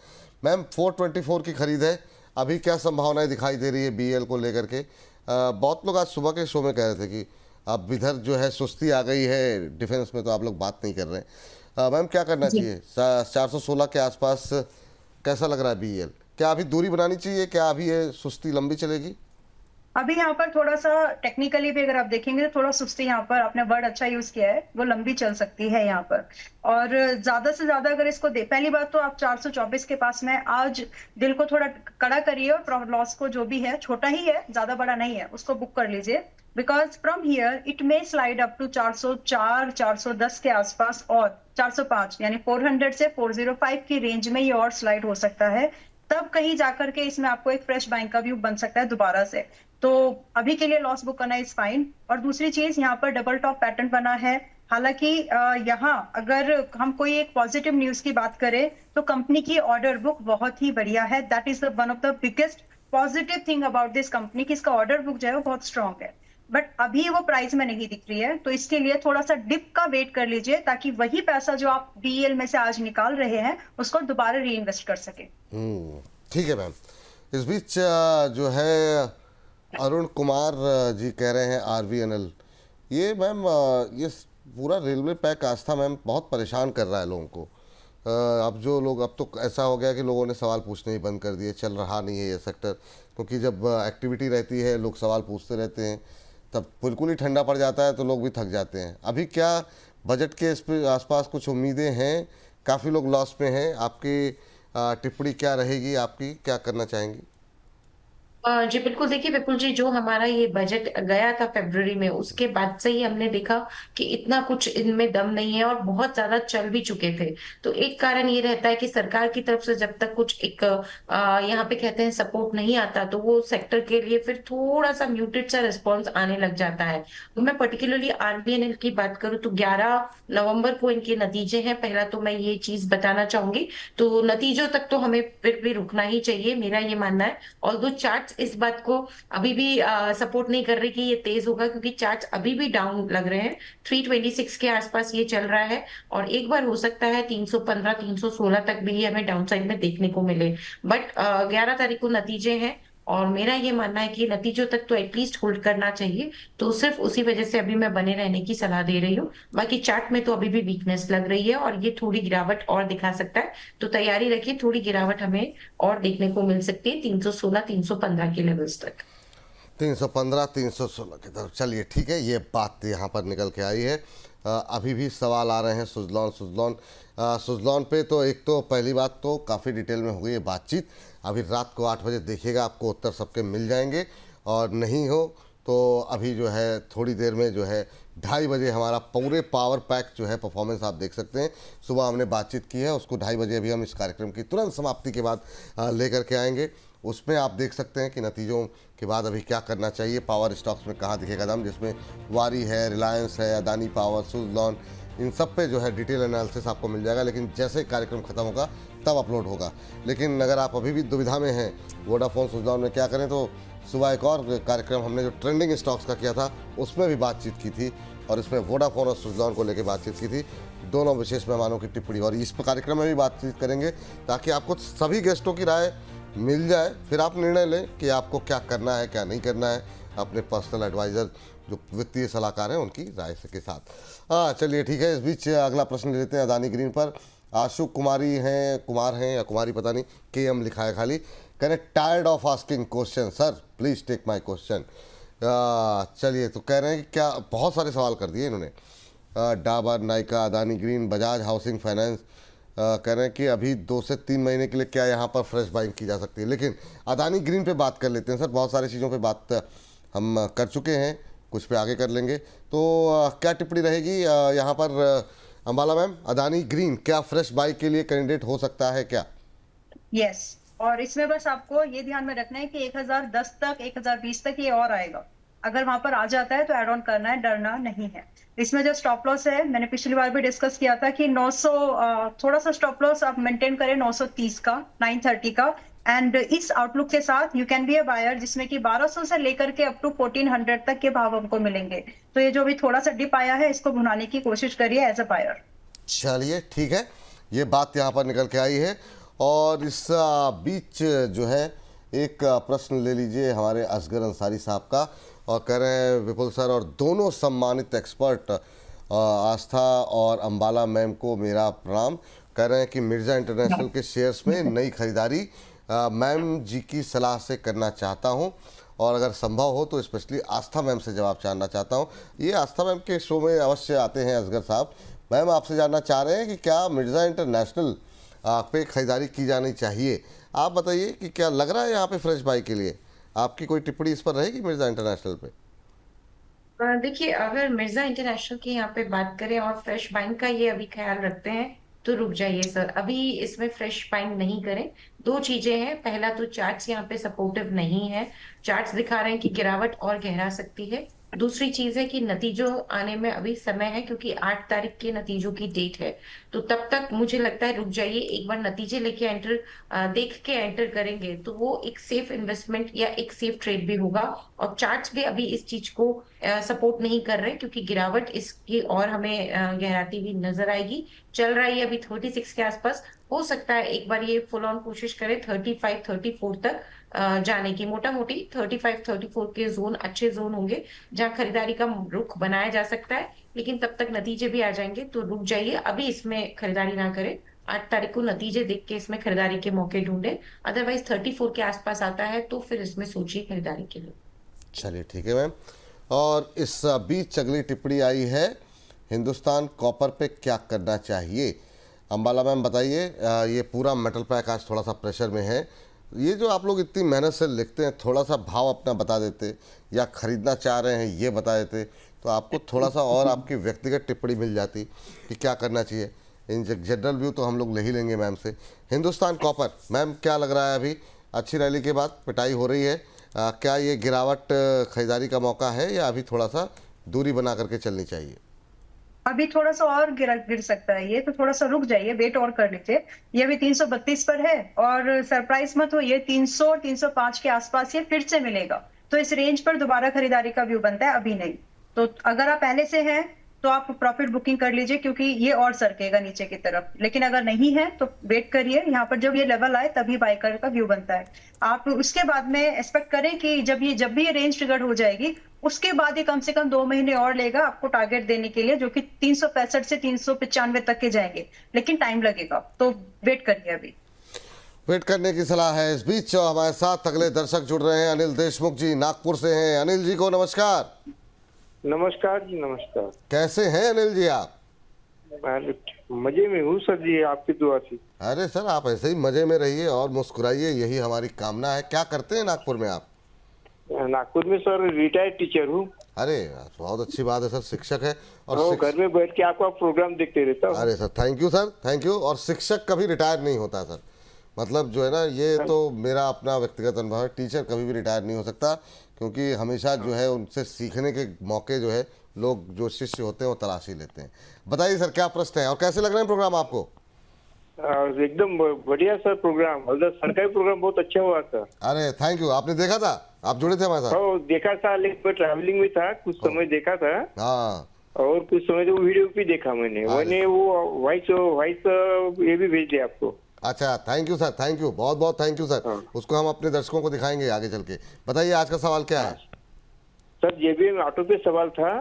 मैम, 424 की खरीद है। अभी क्या संभावनाएं दिखाई दे रही है बीईएल को लेकर के? बहुत लोग आज सुबह के शो में कह रहे थे कि अब इधर जो है सुस्ती आ गई है डिफेंस में, तो आप लोग बात नहीं कर रहे हैं। मैम क्या करना जी। चाहिए? 416 के आसपास कैसा लग रहा है बीईएल? क्या अभी दूरी बनानी चाहिए? क्या अभी ये सुस्ती लंबी चलेगी? अभी यहाँ पर थोड़ा सा टेक्निकली भी अगर आप देखेंगे तो थोड़ा सुस्ती, यहाँ पर आपने वर्ड अच्छा यूज किया है, वो लंबी चल सकती है यहाँ पर। और ज्यादा से ज्यादा अगर इसको दे, पहली बात तो आप 424 के पास में आज दिल को थोड़ा कड़ा करिए और प्रॉफिट लॉस को जो भी है, छोटा ही है ज्यादा बड़ा नहीं है, उसको बुक कर लीजिए। Because from here it may slide up to 404 410 के आसपास, और 405 यानी 400 से 405 की रेंज में ये और स्लाइड हो सकता है। तब कहीं जाकर के इसमें आपको एक फ्रेश बाइंग का व्यू बन सकता है दोबारा से। तो अभी के लिए लॉस बुक करना इज फाइन। और दूसरी चीज, यहाँ पर डबल टॉप पैटर्न बना है। हालांकि यहाँ अगर हम कोई एक पॉजिटिव न्यूज की बात करें तो कंपनी की ऑर्डर बुक बहुत ही बढ़िया है। That is one of the biggest positive thing about this company, कि इसका ऑर्डर बुक जो है वो बहुत स्ट्रांग है। बट अभी वो प्राइस में नहीं दिख रही है, तो इसके लिए थोड़ा सा डिप का वेट कर लीजिए, ताकि वही पैसा जो आप बीएल में से आज निकाल रहे हैं उसको दोबारा री इन्वेस्ट कर सके। ठीक है मैम। इस बीच जो है अरुण कुमार जी कह रहे हैं आरवीएनएल, ये मैम ये पूरा रेलवे पैक आस्था मैम बहुत परेशान कर रहा है लोगों को। अब जो लोग, अब तो ऐसा हो गया कि लोगों ने सवाल पूछने ही बंद कर दिए, चल रहा नहीं है ये सेक्टर। क्योंकि जब एक्टिविटी रहती है, लोग सवाल पूछते रहते हैं, तब बिल्कुल ही ठंडा पड़ जाता है तो लोग भी थक जाते हैं। अभी क्या बजट के इस पे आसपास कुछ उम्मीदें हैं? काफ़ी लोग लॉस में हैं। आपकी टिप्पणी क्या रहेगी? आपकी क्या करना चाहेंगी? जी बिल्कुल, देखिए विपुल जी, जो हमारा ये बजट गया था फरवरी में, उसके बाद से ही हमने देखा कि इतना कुछ इनमें दम नहीं है और बहुत ज्यादा चल भी चुके थे। तो एक कारण ये रहता है कि सरकार की तरफ से जब तक कुछ एक यहाँ पे कहते हैं सपोर्ट नहीं आता, तो वो सेक्टर के लिए फिर थोड़ा सा म्यूटेड सा रिस्पॉन्स आने लग जाता है। तो मैं पर्टिकुलरली आरबीएनएल की बात करूँ तो 11 नवंबर को इनके नतीजे हैं। पहला तो मैं ये चीज बताना चाहूंगी, तो नतीजों तक तो हमें फिर भी रुकना ही चाहिए, मेरा ये मानना है। ऑल्दो चार्ट इस बात को अभी भी सपोर्ट नहीं कर रही कि ये तेज होगा, क्योंकि चार्ट्स अभी भी डाउन लग रहे हैं। 326 के आसपास ये चल रहा है, और एक बार हो सकता है 315 316 तक भी हमें डाउन साइड में देखने को मिले। बट 11 तारीख को नतीजे हैं, और मेरा ये मानना है कि नतीजों तक तो एटलीस्ट होल्ड करना चाहिए। तो सिर्फ उसी वजह से अभी मैं बने रहने की सलाह दे रही हूँ। बाकी चार्ट में तो अभी भी वीकनेस लग रही है, और ये थोड़ी गिरावट और दिखा सकता है। तो तैयारी रखिए, थोड़ी गिरावट हमें और देखने को मिल सकती है 316 315 के लेवल्स तक। 315 316 की तरफ। चलिए ठीक है, ये बात यहाँ पर निकल के आई है। अभी भी सवाल आ रहे हैं सुजलॉन सुजलॉन सुजलॉन पे। तो एक तो पहली बात तो काफ़ी डिटेल में हो गई है बातचीत। अभी रात को 8 बजे देखिएगा, आपको उत्तर सबके मिल जाएंगे। और नहीं हो तो अभी जो है थोड़ी देर में जो है 2:30 बजे हमारा पूरे पावर पैक जो है परफॉर्मेंस आप देख सकते हैं। सुबह हमने बातचीत की है, उसको 2:30 बजे अभी हम इस कार्यक्रम की तुरंत समाप्ति के बाद लेकर के आएंगे। उसमें आप देख सकते हैं कि नतीजों के बाद अभी क्या करना चाहिए, पावर स्टॉक्स में कहाँ दिखेगा दम, जिसमें वारी है, रिलायंस है, अदानी पावर, सुजलॉन, इन सब पे जो है डिटेल एनालिसिस आपको मिल जाएगा। लेकिन जैसे ही कार्यक्रम खत्म होगा तब अपलोड होगा। लेकिन अगर आप अभी भी दुविधा में हैं वोडाफोन सुजलॉन में क्या करें, तो सुबह एक और कार्यक्रम हमने जो ट्रेंडिंग स्टॉक्स का किया था उसमें भी बातचीत की थी, और इसमें वोडाफोन और सुजलॉन को लेकर बातचीत की थी, दोनों विशेष मेहमानों की टिप्पणी, और इस कार्यक्रम में भी बातचीत करेंगे ताकि आपको सभी गेस्टों की राय मिल जाए। फिर आप निर्णय लें कि आपको क्या करना है क्या नहीं करना है, अपने पर्सनल एडवाइज़र जो वित्तीय सलाहकार हैं उनकी राय के साथ। हाँ चलिए ठीक है। इस बीच अगला प्रश्न लेते हैं अदानी ग्रीन पर। आशु कुमारी हैं, कुमार हैं या कुमारी पता नहीं, KM लिखा है खाली। कहने tired of asking question sir, please take my question. चलिए, तो कह रहे हैं कि क्या, बहुत सारे सवाल कर दिए इन्होंने। Dabur, Nykaa, Adani green, Bajaj housing finance. कह रहे हैं कि अभी 2 से 3 महीने के लिए क्या यहाँ पर फ्रेश बाइंग की जा सकती है। लेकिन अदानी ग्रीन पे बात कर लेते हैं सर। बहुत सारी चीज़ों पे बात हम कर चुके हैं कुछ पे आगे कर लेंगे। तो क्या टिप्पणी रहेगी यहाँ पर अंबाला मैम? अदानी ग्रीन क्या फ्रेश बाई के लिए कैंडिडेट हो सकता है क्या? यस, और इसमें बस आपको ये ध्यान में रखना है कि 1010 तक 1020 तक ये और आएगा। अगर वहां पर आ जाता है तो एड ऑन करना है, डरना नहीं है। इसमें जो स्टॉप लॉस है, मैंने पिछली बार भी डिस्कस किया था कि 900 थोड़ा सा स्टॉप लॉस आप मेंटेन करें 930 का, 930 का। एंड इस आउटलुक के साथ you can be a buyer, जिसमें कि 1200 से लेकर के अप टू 1400 तक के भाव हमको मिलेंगे। तो ये जो भी थोड़ा सा डिप आया है, इसको भुनाने की कोशिश करिए एज अ बायर। चलिए ठीक है, ये बात यहाँ पर निकल के आई है। और इस बीच जो है एक प्रश्न ले लीजिए हमारे असगर अंसारी साहब का, और कह रहे हैं विपुल सर और दोनों सम्मानित एक्सपर्ट आस्था और अंबाला मैम को मेरा प्रणाम। कह रहे हैं कि मिर्ज़ा इंटरनेशनल के शेयर्स में नई खरीदारी मैम जी की सलाह से करना चाहता हूं, और अगर संभव हो तो स्पेशली आस्था मैम से जवाब जानना चाहता हूं। ये आस्था मैम के शो में अवश्य आते हैं असगर साहब। मैम आपसे जानना चाह रहे हैं कि क्या मिर्ज़ा इंटरनेशनल पे खरीदारी की जानी चाहिए? आप बताइए कि क्या लग रहा है यहाँ पे फ्रेश बाई के लिए? आपकी कोई टिप्पणी इस पर रहेगी मिर्ज़ा इंटरनेशनल पे? देखिए, अगर मिर्जा इंटरनेशनल की यहाँ पे बात करें और फ्रेश बाइंग का ये अभी ख्याल रखते हैं, तो रुक जाइए सर, अभी इसमें फ्रेश बाइंग नहीं करें। दो चीजें हैं, पहला तो चार्ट्स यहाँ पे सपोर्टिव नहीं है, चार्ट्स दिखा रहे हैं कि गिरावट और गहरा सकती है। दूसरी चीज है कि नतीजों आने में अभी समय है, क्योंकि 8 तारीख के नतीजों की डेट है। तो तब तक मुझे लगता है रुक जाइए, एक बार नतीजे लेके देख के एंटर करेंगे तो वो एक सेफ इन्वेस्टमेंट या एक सेफ ट्रेड भी होगा। और चार्ट्स भी अभी इस चीज को सपोर्ट नहीं कर रहे, क्योंकि गिरावट इसकी और हमें गहराती हुई नजर आएगी। चल रहा है अभी 36 के आसपास, हो सकता है एक बार ये फुल ऑन कोशिश करे 35 34 तक जाने की। मोटा मोटी 35 34 के जोन अच्छे जोन होंगे जहां खरीदारी का रुख बनाया जा सकता है। लेकिन तब तक नतीजे भी आ जाएंगे, तो रुक जाइए, अभी इसमें खरीदारी ना करें। 8 तारीख को नतीजे देख के इसमें खरीदारी के मौके ढूंढे। अदरवाइज 34 के आसपास आता है तो फिर इसमें सोचिए खरीदारी के लिए। चलिए ठीक है मैम। और इस बीच अगली टिप्पणी आई है, हिंदुस्तान कॉपर पे क्या करना चाहिए? अंबाला मैम बताइए। ये पूरा मेटल पैक आज थोड़ा सा प्रेशर में है। ये जो आप लोग इतनी मेहनत से लिखते हैं, थोड़ा सा भाव अपना बता देते या खरीदना चाह रहे हैं ये बता देते, तो आपको थोड़ा सा और आपकी व्यक्तिगत टिप्पणी मिल जाती कि क्या करना चाहिए। इन जनरल व्यू तो हम लोग ले ही लेंगे मैम से। हिंदुस्तान कॉपर मैम क्या लग रहा है? अभी अच्छी रैली के बाद पिटाई हो रही है, क्या ये गिरावट खरीदारी का मौका है या अभी थोड़ा सा दूरी बना करके चलनी चाहिए? अभी थोड़ा सा और गिर सकता है ये, तो थोड़ा सा रुक जाइए, वेट और कर लीजिए। ये अभी 332 पर है, और सरप्राइज मत होइए, 300 305 के आसपास ये फिर से मिलेगा। तो इस रेंज पर दोबारा खरीदारी का व्यू बनता है, अभी नहीं। तो अगर आप पहले से हैं तो आप प्रॉफिट बुकिंग कर लीजिए, क्योंकि ये और सरकेगा नीचे की तरफ। लेकिन अगर नहीं है तो वेट करिए, यहाँ पर जब ये लेवल आए तभी बाय करने का व्यू बनता है। आप उसके बाद में एक्सपेक्ट करें कि जब भी ये रेंज ट्रिगर हो जाएगी, उसके बाद ये कम से कम 2 महीने और लेगा आपको टारगेट देने के लिए, जो कि 365 से 395 तक के जाएंगे। लेकिन टाइम लगेगा, तो वेट करिए अभी। वेट करने की सलाह है। इस बीच हमारे साथ अगले दर्शक जुड़ रहे हैं, अनिल देशमुख जी नागपुर से हैं। अनिल जी को नमस्कार। नमस्कार जी, नमस्कार। कैसे हैं अनिल जी आप? मजे में हूँ सर जी, आपकी दुआ से। अरे सर, आप ऐसे ही मजे में रहिए और मुस्कुराइए, यही हमारी कामना है। क्या करते हैं नागपुर में आप? नागपुर में सर रिटायर्ड टीचर हूँ। अरे बहुत अच्छी बात है सर, शिक्षक है। और घर में बैठ के आपका प्रोग्राम देखते रहता हूँ। अरे sir thank you sir, thank you. और शिक्षक कभी रिटायर नहीं होता सर, मतलब जो है ना, ये तो मेरा अपना व्यक्तिगत अनुभव है। टीचर कभी भी रिटायर नहीं हो सकता, क्योंकि हमेशा जो है उनसे सीखने के मौके जो है लोग जो शिष्य होते हैं वो तलाश ही लेते हैं। बताइए सर क्या प्रश्न है और कैसे लग रहे हैं प्रोग्राम आपको? एकदम बढ़िया सर प्रोग्राम, मतलब सरकारी प्रोग्राम बहुत अच्छा हुआ सर। अरे थैंक यू। आपने देखा था? आप जुड़े थे हमारे साथ? हाँ देखा था, लेकिन ट्रैवलिंग में था, कुछ समय देखा था। हाँ, और कुछ समय तो वीडियो भी देखा मैंने वो वॉइस ये भी भेज दिया आपको। अच्छा thank you sir, thank you, बहुत बहुत थैंक यू सर। उसको हम अपने दर्शकों को दिखाएंगे आगे चल के। बताइए आज का सवाल क्या है? सर जेबीएम ऑटो पे सवाल था,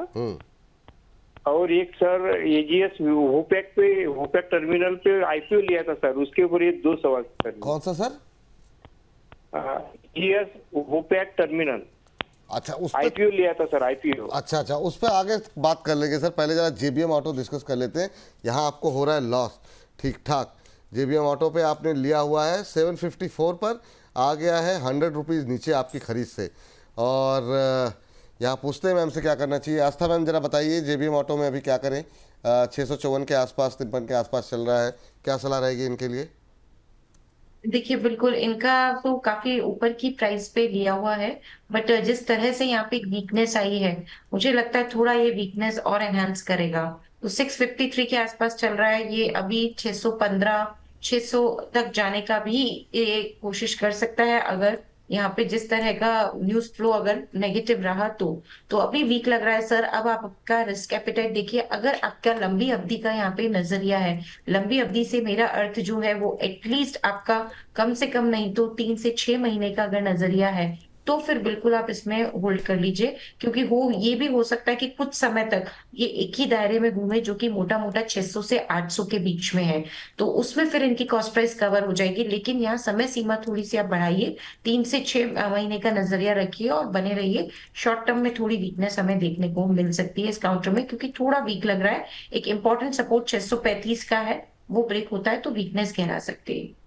और एक सर एजीएस होपैक टर्मिनल पे आईपीओ लिया था सर, उसके ऊपर ये 2 सवाल सर। कौन सा सर? AGS होपैक terminal. अच्छा उस आईपीओ लिया था सर, आईपीओ। अच्छा उस पर आगे बात कर लेंगे सर। पहले जरा जेबीएम ऑटो डिस्कस कर लेते हैं। यहाँ आपको हो रहा है लॉस, ठीक ठाक। जेबीएम ऑटो पे आपने लिया हुआ है 754 पर, आ गया है 100 रुपीज़ नीचे आपकी खरीद से। और यहाँ पूछते हैं मैम से क्या करना चाहिए। आस्था मैम जरा बताइए जेबीएम ऑटो में अभी क्या करें? 654 के आसपास, 53 के आसपास चल रहा है, क्या सलाह रहेगी इनके लिए? देखिए बिल्कुल इनका तो काफी ऊपर की प्राइस पे लिया हुआ है, बट जिस तरह से यहाँ पे एक वीकनेस आई है, मुझे लगता है थोड़ा ये वीकनेस और एनहांस करेगा। तो 653 के आसपास चल रहा है, ये अभी 615 600 तक जाने का भी ये कोशिश कर सकता है, अगर यहाँ पे जिस तरह का न्यूज फ्लो अगर नेगेटिव रहा तो अभी वीक लग रहा है सर। अब आप आपका रिस्क एपिटाइट देखिए, अगर आपका लंबी अवधि का यहाँ पे नजरिया है, लंबी अवधि से मेरा अर्थ जो है वो एटलीस्ट आपका कम से कम नहीं तो 3 से 6 महीने का अगर नजरिया है, तो फिर बिल्कुल आप इसमें होल्ड कर लीजिए। क्योंकि ये भी हो सकता है कि कुछ समय तक ये एक ही दायरे में घूमे, जो कि मोटा मोटा 600 से 800 के बीच में है, तो उसमें फिर इनकी कॉस्ट प्राइस कवर हो जाएगी। लेकिन यहाँ समय सीमा थोड़ी सी आप बढ़ाइए, 3 से 6 महीने का नजरिया रखिए और बने रहिए। शॉर्ट टर्म में थोड़ी वीकनेस हमें देखने को मिल सकती है इस काउंटर में, क्योंकि थोड़ा वीक लग रहा है। एक इंपॉर्टेंट सपोर्ट 635 का है, वो ब्रेक होता है तो वीकनेस गहरा सकती है।